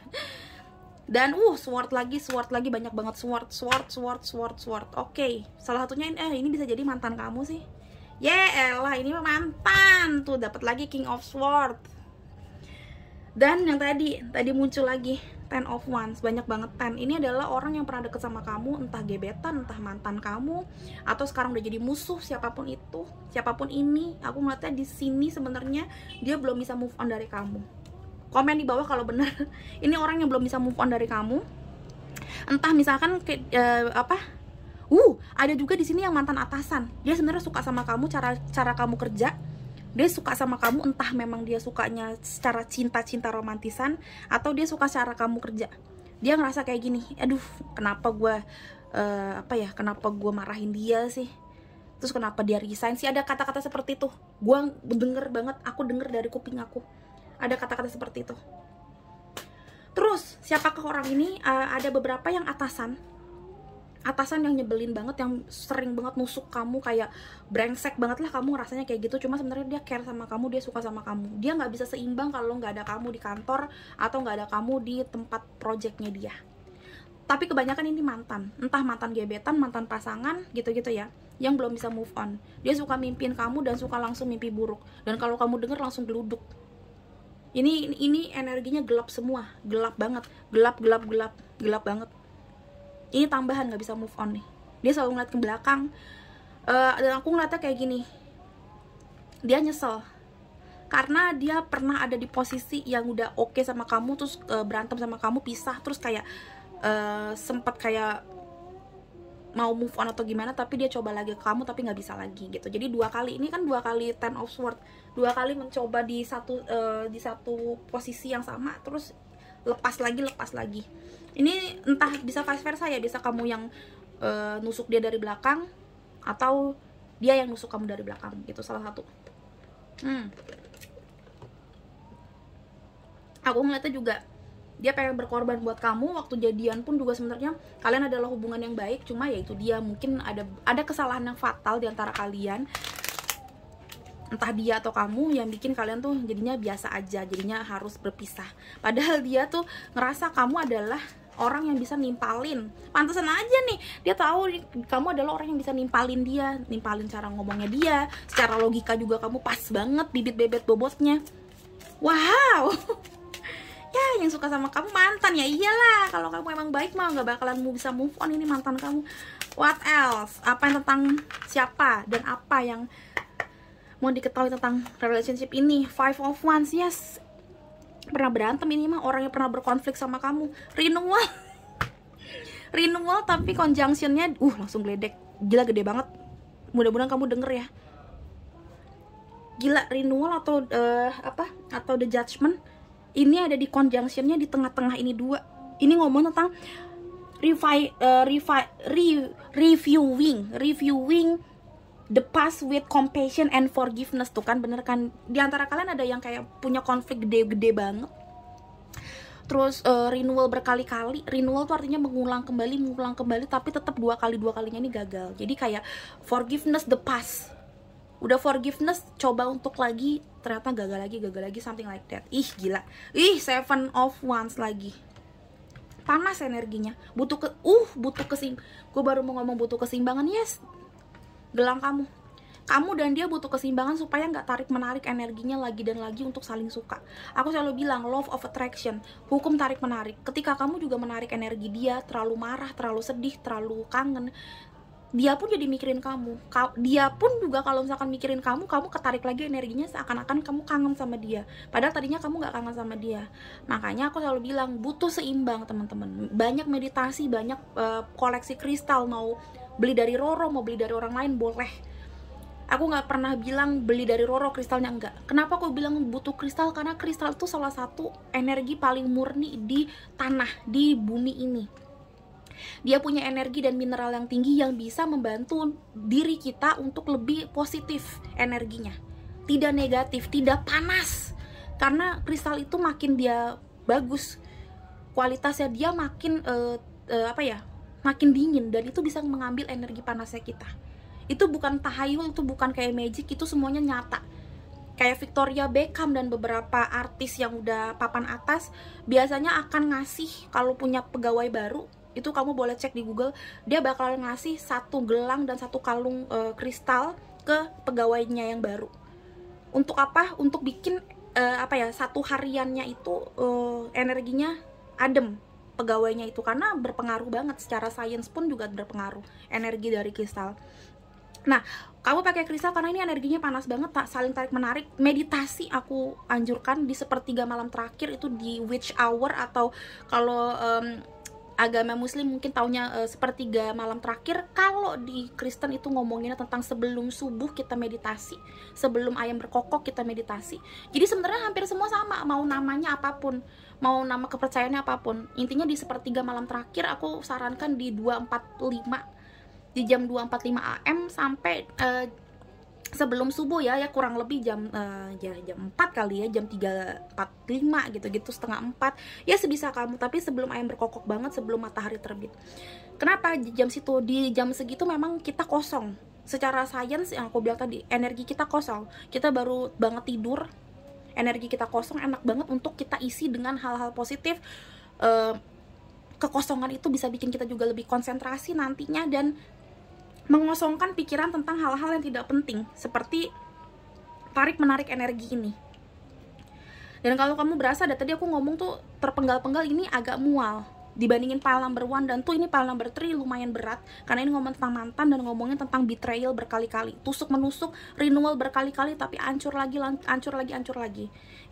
Dan sword lagi, banyak banget sword. Oke, salah satunya ini bisa jadi mantan kamu sih. Elah, ini mantan. Tuh dapat lagi King of Swords. Dan yang tadi muncul lagi 10 of Wands, banyak banget 10. Ini adalah orang yang pernah deket sama kamu, entah gebetan, entah mantan kamu, atau sekarang udah jadi musuh. Siapapun itu, siapapun ini, aku ngeliatnya di sini sebenarnya dia belum bisa move on dari kamu. Komen di bawah kalau bener ini orang yang belum bisa move on dari kamu. Entah misalkan ada juga di sini yang mantan atasan. Dia sebenarnya suka sama kamu, cara kamu kerja. Dia suka sama kamu, entah memang dia sukanya secara cinta romantisan, atau dia suka cara kamu kerja. Dia ngerasa kayak gini, aduh, kenapa gue marahin dia sih, terus kenapa dia resign sih. Ada kata-kata seperti itu. Gue denger banget, aku denger dari kuping aku, ada kata-kata seperti itu. Terus siapakah orang ini? Ada beberapa yang atasan yang nyebelin banget, yang sering banget nusuk kamu, kayak brengsek banget lah kamu rasanya kayak gitu. Cuma sebenarnya dia care sama kamu, dia suka sama kamu. Dia nggak bisa seimbang kalau nggak ada kamu di kantor, atau nggak ada kamu di tempat projectnya dia. Tapi kebanyakan ini mantan, entah mantan gebetan, mantan pasangan, gitu-gitu ya, yang belum bisa move on. Dia suka mimpin kamu dan suka langsung mimpi buruk. Dan kalau kamu denger langsung geluduk. Ini energinya gelap semua, gelap banget, gelap banget. Ini tambahan nggak bisa move on nih. Dia selalu ngeliat ke belakang. Dan aku ngeliatnya kayak gini, dia nyesel karena dia pernah ada di posisi yang udah oke sama kamu, terus berantem sama kamu, pisah, terus kayak sempat kayak mau move on atau gimana, tapi dia coba lagi ke kamu tapi nggak bisa lagi gitu. Jadi dua kali, ini kan dua kali 10 of Swords, dua kali mencoba di satu posisi yang sama, terus lepas lagi. Ini entah bisa vice versa ya, bisa kamu yang nusuk dia dari belakang, atau dia yang nusuk kamu dari belakang gitu, salah satu. Aku ngeliatnya juga dia pengen berkorban buat kamu. Waktu jadian pun juga sebenarnya kalian adalah hubungan yang baik, cuma ya itu dia, mungkin ada kesalahan yang fatal di antara kalian, entah dia atau kamu, yang bikin kalian tuh jadinya biasa aja, jadinya harus berpisah. Padahal dia tuh ngerasa kamu adalah orang yang bisa nimpalin. Pantesan aja nih dia tahu kamu adalah orang yang bisa nimpalin dia, nimpalin cara ngomongnya dia, secara logika juga kamu pas banget bibit bebet bobotnya. Wow. Ya, yang suka sama kamu mantan ya iyalah. Kalau kamu emang baik mah nggak bakalan bisa move on, ini mantan kamu. What else? Apa yang tentang siapa dan apa yang mau diketahui tentang relationship ini? Five of Wands, yes. Pernah berantem ini mah, orang yang pernah berkonflik sama kamu. Renewal. Renewal tapi conjunctionnya langsung geledek. Gila, gede banget. Mudah-mudahan kamu denger ya. Gila, renewal atau atau the judgment. Ini ada di conjunctionnya di tengah-tengah ini dua. Ini ngomong tentang reviewing the past with compassion and forgiveness. Tuh kan bener kan, di antara kalian ada yang kayak punya konflik gede-gede banget, terus renewal berkali-kali. Renewal tuh artinya mengulang kembali, tapi tetap dua kalinya ini gagal. Jadi kayak forgiveness the past, udah forgiveness, coba untuk lagi, ternyata gagal lagi, something like that. Ih gila, Seven of Wands lagi. Panas energinya, butuh keseimbangan. Gue baru mau ngomong butuh keseimbangan, yes. Gelang kamu dan dia butuh keseimbangan supaya nggak tarik menarik energinya lagi dan lagi untuk saling suka. Aku selalu bilang law of attraction, hukum tarik menarik. Ketika kamu juga menarik energi dia, terlalu marah, terlalu sedih, terlalu kangen, dia pun jadi mikirin kamu. Dia pun juga kalau misalkan mikirin kamu ketarik lagi energinya, seakan-akan kamu kangen sama dia, padahal tadinya kamu nggak kangen sama dia. Makanya aku selalu bilang butuh seimbang, teman-teman. Banyak meditasi, banyak koleksi kristal. Mau beli dari Roro, mau beli dari orang lain, boleh. Aku nggak pernah bilang beli dari Roro kristalnya, enggak. Kenapa aku bilang butuh kristal? Karena kristal itu salah satu energi paling murni di tanah, di bumi ini. Dia punya energi dan mineral yang tinggi yang bisa membantu diri kita untuk lebih positif energinya, tidak negatif, tidak panas. Karena kristal itu makin dia bagus kualitasnya, dia makin makin dingin, dan itu bisa mengambil energi panasnya kita. Itu bukan tahayul, itu bukan kayak magic, itu semuanya nyata. Kayak Victoria Beckham dan beberapa artis yang udah papan atas biasanya akan ngasih, kalau punya pegawai baru, itu kamu boleh cek di Google, dia bakal ngasih 1 gelang dan 1 kalung kristal ke pegawainya yang baru. Untuk apa? Untuk bikin satu hariannya itu energinya adem pegawainya itu, karena berpengaruh banget secara sains pun juga berpengaruh energi dari kristal. Nah, kamu pakai kristal karena ini energinya panas banget, tak saling tarik menarik. Meditasi aku anjurkan di sepertiga malam terakhir, itu di witch hour, atau kalau agama muslim mungkin taunya sepertiga malam terakhir. Kalau di Kristen itu ngomonginnya tentang sebelum subuh kita meditasi, sebelum ayam berkokok kita meditasi. Jadi sebenarnya hampir semua sama, mau namanya apapun, mau nama kepercayaannya apapun, intinya di sepertiga malam terakhir. Aku sarankan di 2:45, di jam 2:45 AM sampai sebelum subuh ya kurang lebih jam 4 kali ya, jam 3:45 gitu, setengah 4 ya, sebisa kamu, tapi sebelum ayam berkokok banget, sebelum matahari terbit. Kenapa di jam situ? Di jam segitu memang kita kosong. Secara sains yang aku bilang tadi, energi kita kosong, kita baru banget tidur, energi kita kosong, enak banget untuk kita isi dengan hal-hal positif. Kekosongan itu bisa bikin kita juga lebih konsentrasi nantinya, dan mengosongkan pikiran tentang hal-hal yang tidak penting, seperti tarik-menarik energi ini. Dan kalau kamu berasa, dari tadi aku ngomong tuh terpenggal-penggal, ini agak mual dibandingin pile number 1, dan tuh ini pile number 3 lumayan berat, karena ini ngomong tentang mantan dan ngomongin tentang betrayal berkali-kali, tusuk-menusuk, renewal berkali-kali, tapi hancur lagi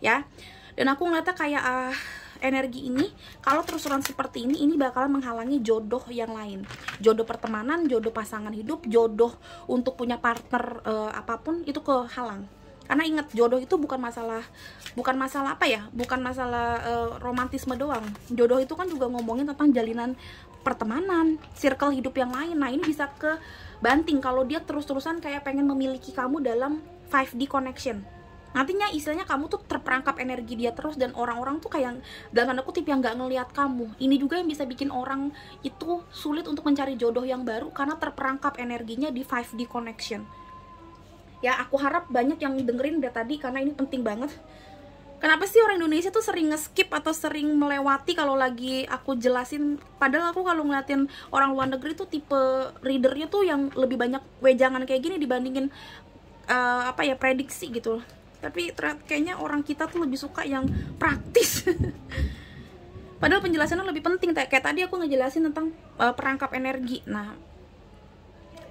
ya. Dan aku ngeliatnya kayak energi ini kalau terus-terusan seperti ini bakalan menghalangi jodoh yang lain, jodoh pertemanan, jodoh pasangan hidup, jodoh untuk punya partner apapun itu kehalang. Karena ingat, jodoh itu bukan masalah romantisme doang. Jodoh itu kan juga ngomongin tentang jalinan pertemanan, circle hidup yang lain. Nah, ini bisa ke banting kalau dia terus-terusan kayak pengen memiliki kamu dalam 5D connection. Nantinya istilahnya kamu tuh terperangkap energi dia terus, dan orang-orang tuh kayak dalam tanda kutip yang nggak ngelihat kamu. Ini juga yang bisa bikin orang itu sulit untuk mencari jodoh yang baru, karena terperangkap energinya di 5D connection. Ya, aku harap banyak yang dengerin dari tadi, karena ini penting banget. Kenapa sih orang Indonesia tuh sering nge-skip atau sering melewati kalau lagi aku jelasin? Padahal aku kalau ngeliatin orang luar negeri tuh tipe readernya tuh yang lebih banyak wejangan kayak gini dibandingin apa ya, prediksi gitu. Tapi kayaknya orang kita tuh lebih suka yang praktis. Padahal penjelasannya lebih penting. Kayak tadi aku ngejelasin tentang perangkap energi. Nah,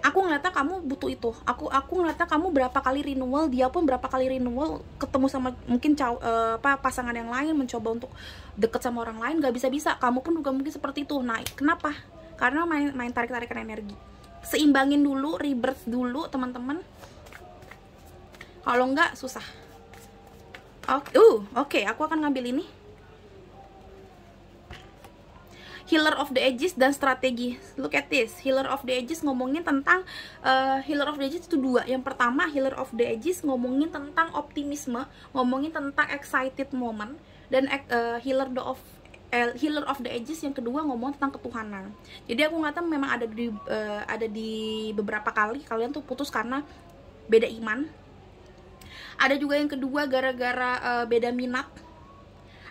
aku ngeliatnya kamu butuh itu. Aku ngeliatnya kamu berapa kali renewal, dia pun berapa kali renewal, ketemu sama mungkin pasangan yang lain, mencoba untuk deket sama orang lain, gak bisa-bisa. Kamu pun juga mungkin seperti itu. Nah, kenapa? Karena main tarik-tarikan energi. Seimbangin dulu, rebirth dulu, teman-teman. Kalau enggak, susah. Oke, aku akan ngambil ini. Healer of the Ages dan strategi. Look at this. Healer of the Ages ngomongin tentang Healer of the Ages itu dua. Yang pertama, Healer of the Ages ngomongin tentang optimisme, ngomongin tentang excited moment. Dan Healer of the Ages yang kedua ngomong tentang ketuhanan. Jadi aku ngatakan memang ada di beberapa kali kalian tuh putus karena beda iman. Ada juga yang kedua gara-gara beda minat.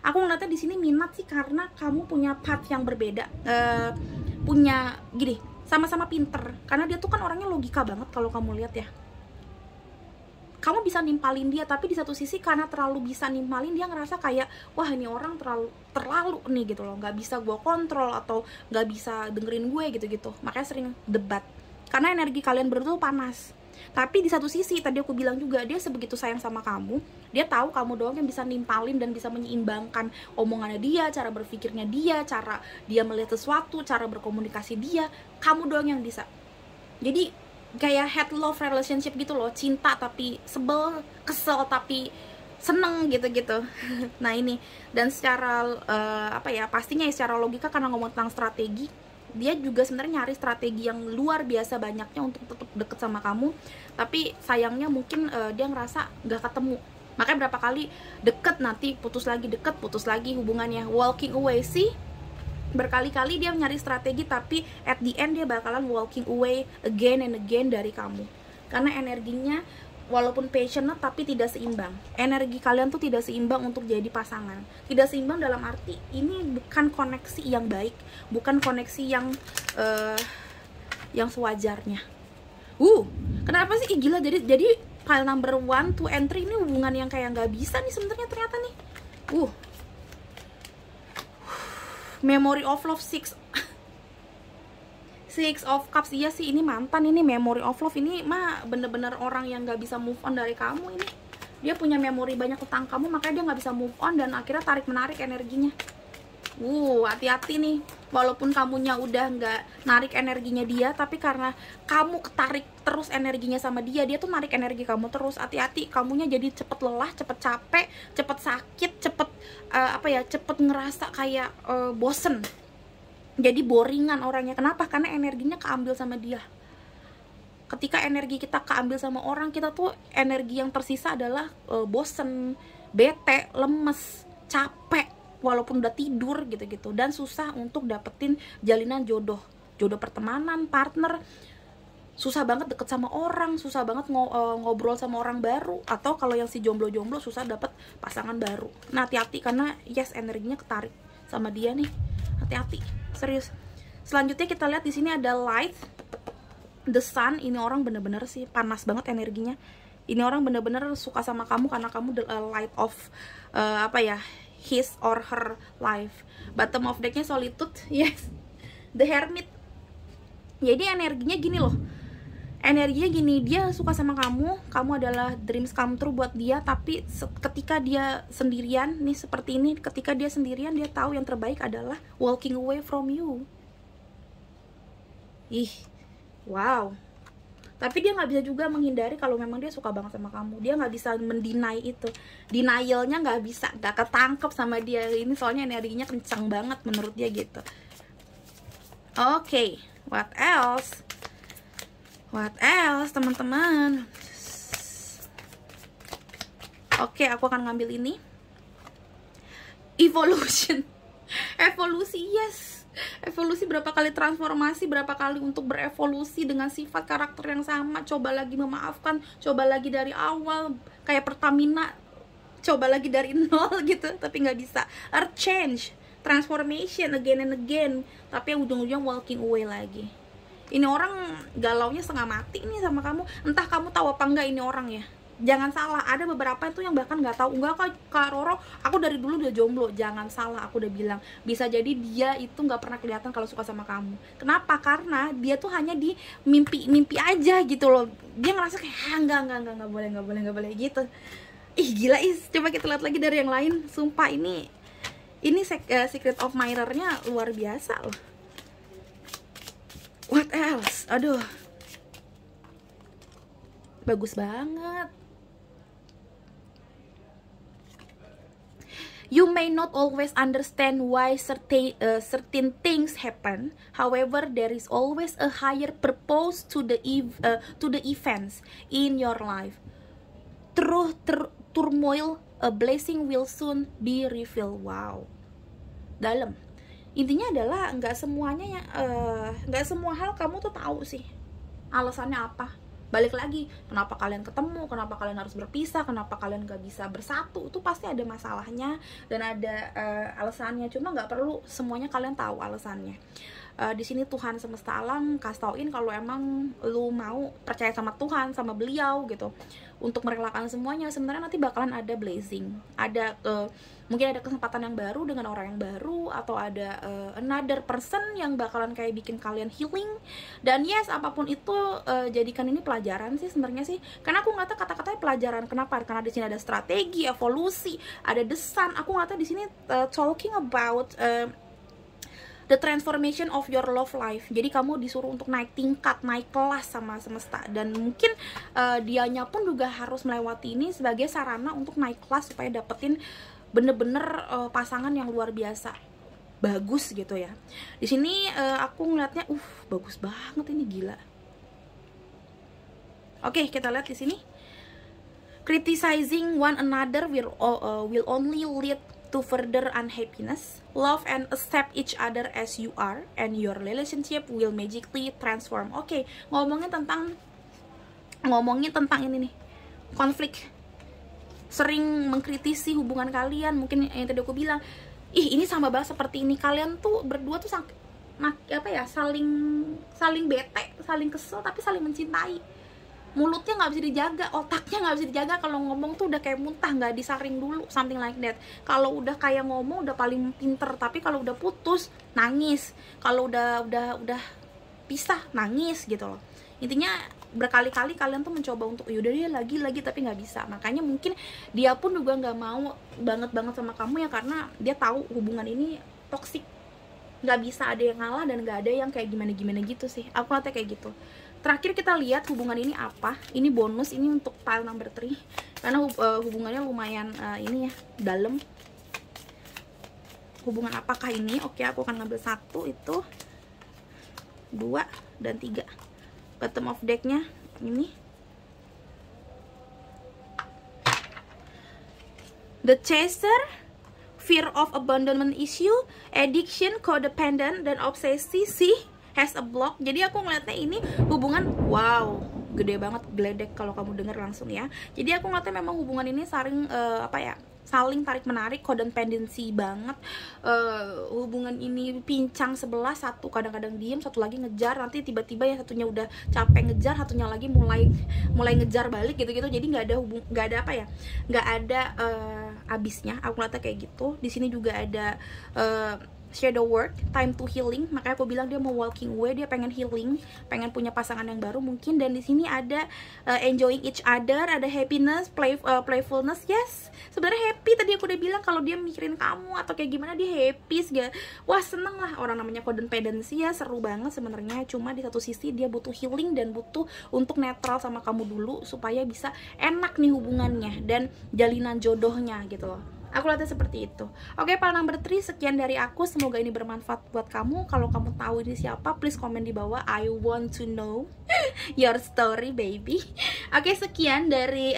Aku ngeliatnya di sini minat sih karena kamu punya path yang berbeda, punya gini, sama-sama pinter. Karena dia tuh kan orangnya logika banget kalau kamu lihat ya. Kamu bisa nimpalin dia, tapi di satu sisi karena terlalu bisa nimpalin, dia ngerasa kayak, wah ini orang terlalu nih gitu loh, nggak bisa gue kontrol atau nggak bisa dengerin gue gitu-gitu. Makanya sering debat. Karena energi kalian berdua tuh panas. Tapi di satu sisi tadi aku bilang juga, dia sebegitu sayang sama kamu, dia tahu kamu doang yang bisa nimpalin dan bisa menyeimbangkan omongannya dia, cara berpikirnya dia, cara dia melihat sesuatu, cara berkomunikasi dia, kamu doang yang bisa. Jadi kayak hate love relationship gitu loh, cinta tapi sebel, kesel tapi seneng gitu-gitu. Nah ini, dan secara pastinya ya secara logika karena ngomong tentang strategi, dia juga sebenarnya nyari strategi yang luar biasa banyaknya untuk tetap deket sama kamu. Tapi sayangnya mungkin dia ngerasa nggak ketemu. Makanya berapa kali deket nanti putus lagi hubungannya, walking away sih. Berkali-kali dia nyari strategi tapi at the end dia bakalan walking away again and again dari kamu. Karena energinya walaupun passionate tapi tidak seimbang. Energi kalian tuh tidak seimbang untuk jadi pasangan. Tidak seimbang dalam arti ini bukan koneksi yang baik, bukan koneksi yang sewajarnya. Kenapa sih? Gila, jadi pile number 1, 2, and 3 ini hubungan yang kayak nggak bisa nih sebenarnya ternyata nih. Memory of Love 6 Six of Cups, iya sih ini mantan, ini memory of love, ini mah bener-bener orang yang gak bisa move on dari kamu ini. Dia punya memori banyak tentang kamu, makanya dia gak bisa move on dan akhirnya tarik-menarik energinya. Hati-hati nih, walaupun kamunya udah gak narik energinya dia, tapi karena kamu ketarik terus energinya sama dia, dia tuh narik energi kamu terus. Hati-hati, kamunya jadi cepet lelah, cepet capek, cepet sakit, cepet ngerasa kayak bosen. Jadi boringan orangnya. Kenapa? Karena energinya keambil sama dia. Ketika energi kita keambil sama orang, kita tuh energi yang tersisa adalah bosen, bete, lemes, capek, walaupun udah tidur gitu-gitu. Dan susah untuk dapetin jalinan jodoh pertemanan, partner. Susah banget deket sama orang, susah banget ngobrol sama orang baru. Atau kalau yang si jomblo-jomblo susah dapet pasangan baru. Nah hati-hati karena energinya ketarik sama dia nih. Hati-hati. Serius. Selanjutnya kita lihat di sini ada light, the sun. Ini orang bener-bener sih panas banget energinya. Ini orang bener-bener suka sama kamu karena kamu the light of his or her life. Bottom of decknya solitude, yes, the hermit. Jadi energinya gini loh. Energinya gini, dia suka sama kamu adalah dreams come true buat dia, tapi ketika dia sendirian, nih seperti ini, ketika dia sendirian, dia tahu yang terbaik adalah walking away from you. Wow. Tapi dia nggak bisa juga menghindari kalau memang dia suka banget sama kamu. Dia nggak bisa mendinai itu. Denialnya nggak bisa, nggak ketangkep sama dia. Ini soalnya energinya kencang banget menurut dia gitu. Oke, what else? What else, teman-teman? Oke, aku akan ngambil ini. Evolution. Evolusi, yes. Evolusi, berapa kali transformasi, berapa kali untuk berevolusi dengan sifat karakter yang sama. Coba lagi memaafkan, coba lagi dari awal. Kayak Pertamina, coba lagi dari nol gitu, tapi nggak bisa. Earth change, transformation again and again, tapi ujung-ujung walking away lagi. Ini orang galaunya setengah mati nih sama kamu. Entah kamu tahu apa enggak ini orang ya. Jangan salah, ada beberapa itu yang bahkan nggak tahu. Enggak Kak Roro, aku dari dulu udah jomblo. Jangan salah, aku udah bilang. Bisa jadi dia itu nggak pernah kelihatan kalau suka sama kamu. Kenapa? Karena dia tuh hanya di mimpi aja gitu loh. Dia ngerasa kayak enggak boleh gitu. Ih gila coba kita lihat lagi dari yang lain. Sumpah ini Secret of Mirror-nya luar biasa loh. What else? Aduh, bagus banget. You may not always understand why certain things happen. However, there is always a higher purpose to the events in your life. Through turmoil, a blessing will soon be revealed. Wow, dalam. Intinya adalah nggak semua hal kamu tuh tahu sih alasannya apa. Balik lagi, kenapa kalian ketemu, kenapa kalian harus berpisah, kenapa kalian gak bisa bersatu, itu pasti ada masalahnya dan ada alasannya. Cuma nggak perlu semuanya kalian tahu alasannya. Di sini Tuhan semesta alam kasih tauin kalau emang lu mau percaya sama Tuhan, sama beliau gitu, untuk merelakan semuanya, sebenarnya nanti bakalan ada blessing, ada mungkin ada kesempatan yang baru dengan orang yang baru, atau ada another person yang bakalan kayak bikin kalian healing. Dan yes, apapun itu jadikan ini pelajaran sih sebenarnya sih, karena aku ngata kata-katanya pelajaran. Kenapa? Karena di sini ada strategi, evolusi, ada desain. Aku ngata di sini talking about the transformation of your love life. Jadi kamu disuruh untuk naik tingkat, naik kelas sama semesta. Dan mungkin dianya pun juga harus melewati ini sebagai sarana untuk naik kelas supaya dapetin bener-bener pasangan yang luar biasa bagus gitu ya. Di sini aku ngeliatnya bagus banget ini, gila. Oke, kita lihat di sini. Criticizing one another will only lead to further unhappiness. Love and accept each other as you are, and your relationship will magically transform. Oke, ngomongin tentang ini nih, konflik. Sering mengkritisi hubungan kalian, mungkin yang tadi aku bilang, ini sama banget seperti ini. Kalian tuh berdua tuh saling bete, saling kesel, tapi saling mencintai. Mulutnya nggak bisa dijaga, otaknya nggak bisa dijaga. Kalau ngomong tuh udah kayak muntah, nggak disaring dulu, something like that. Kalau udah kayak ngomong udah paling pinter, tapi kalau udah putus nangis, kalau udah pisah nangis gitu loh. Intinya berkali-kali kalian tuh mencoba untuk yaudah dia lagi tapi nggak bisa. Makanya mungkin dia pun juga nggak mau banget sama kamu ya, karena dia tahu hubungan ini toksik, nggak bisa ada yang ngalah dan nggak ada yang kayak gimana gitu sih. Aku lihatnya kayak gitu. Terakhir kita lihat hubungan ini apa. Ini bonus, ini untuk pile number 3 karena hubungannya lumayan ini ya, dalam. Hubungan apakah ini? Oke, aku akan ngambil 1, itu 2 dan 3. Bottom of decknya ini. The Chaser, fear of abandonment issue, addiction, codependent, dan obsesi sih has a block. Jadi aku ngeliatnya ini hubungan, wow, gede banget, geledek kalau kamu denger langsung ya. Jadi aku ngeliatnya memang hubungan ini saling tarik menarik, codependency banget. Hubungan ini pincang sebelah, satu kadang-kadang diem, satu lagi ngejar, nanti tiba-tiba yang satunya udah capek ngejar, satunya lagi mulai ngejar balik gitu-gitu. Jadi nggak ada abisnya. Aku ngeliatnya kayak gitu. Di sini juga ada shadow work, time to healing. Makanya aku bilang dia mau walking away, dia pengen healing, pengen punya pasangan yang baru mungkin. Dan di sini ada enjoying each other, ada happiness, playfulness. Yes, sebenarnya happy. Tadi aku udah bilang kalau dia mikirin kamu atau kayak gimana, dia happy segala. Wah, seneng lah. Orang namanya codependency ya, seru banget sebenarnya. Cuma di satu sisi dia butuh healing dan butuh untuk netral sama kamu dulu supaya bisa enak nih hubungannya dan jalinan jodohnya gitu loh. Aku lihatnya seperti itu. Oke, pile number 3 sekian dari aku. Semoga ini bermanfaat buat kamu. Kalau kamu tahu ini siapa, please komen di bawah. I want to know your story, baby. Oke, sekian dari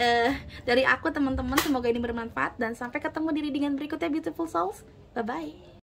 aku teman-teman. Semoga ini bermanfaat dan sampai ketemu di readingan berikutnya, beautiful souls. Bye bye.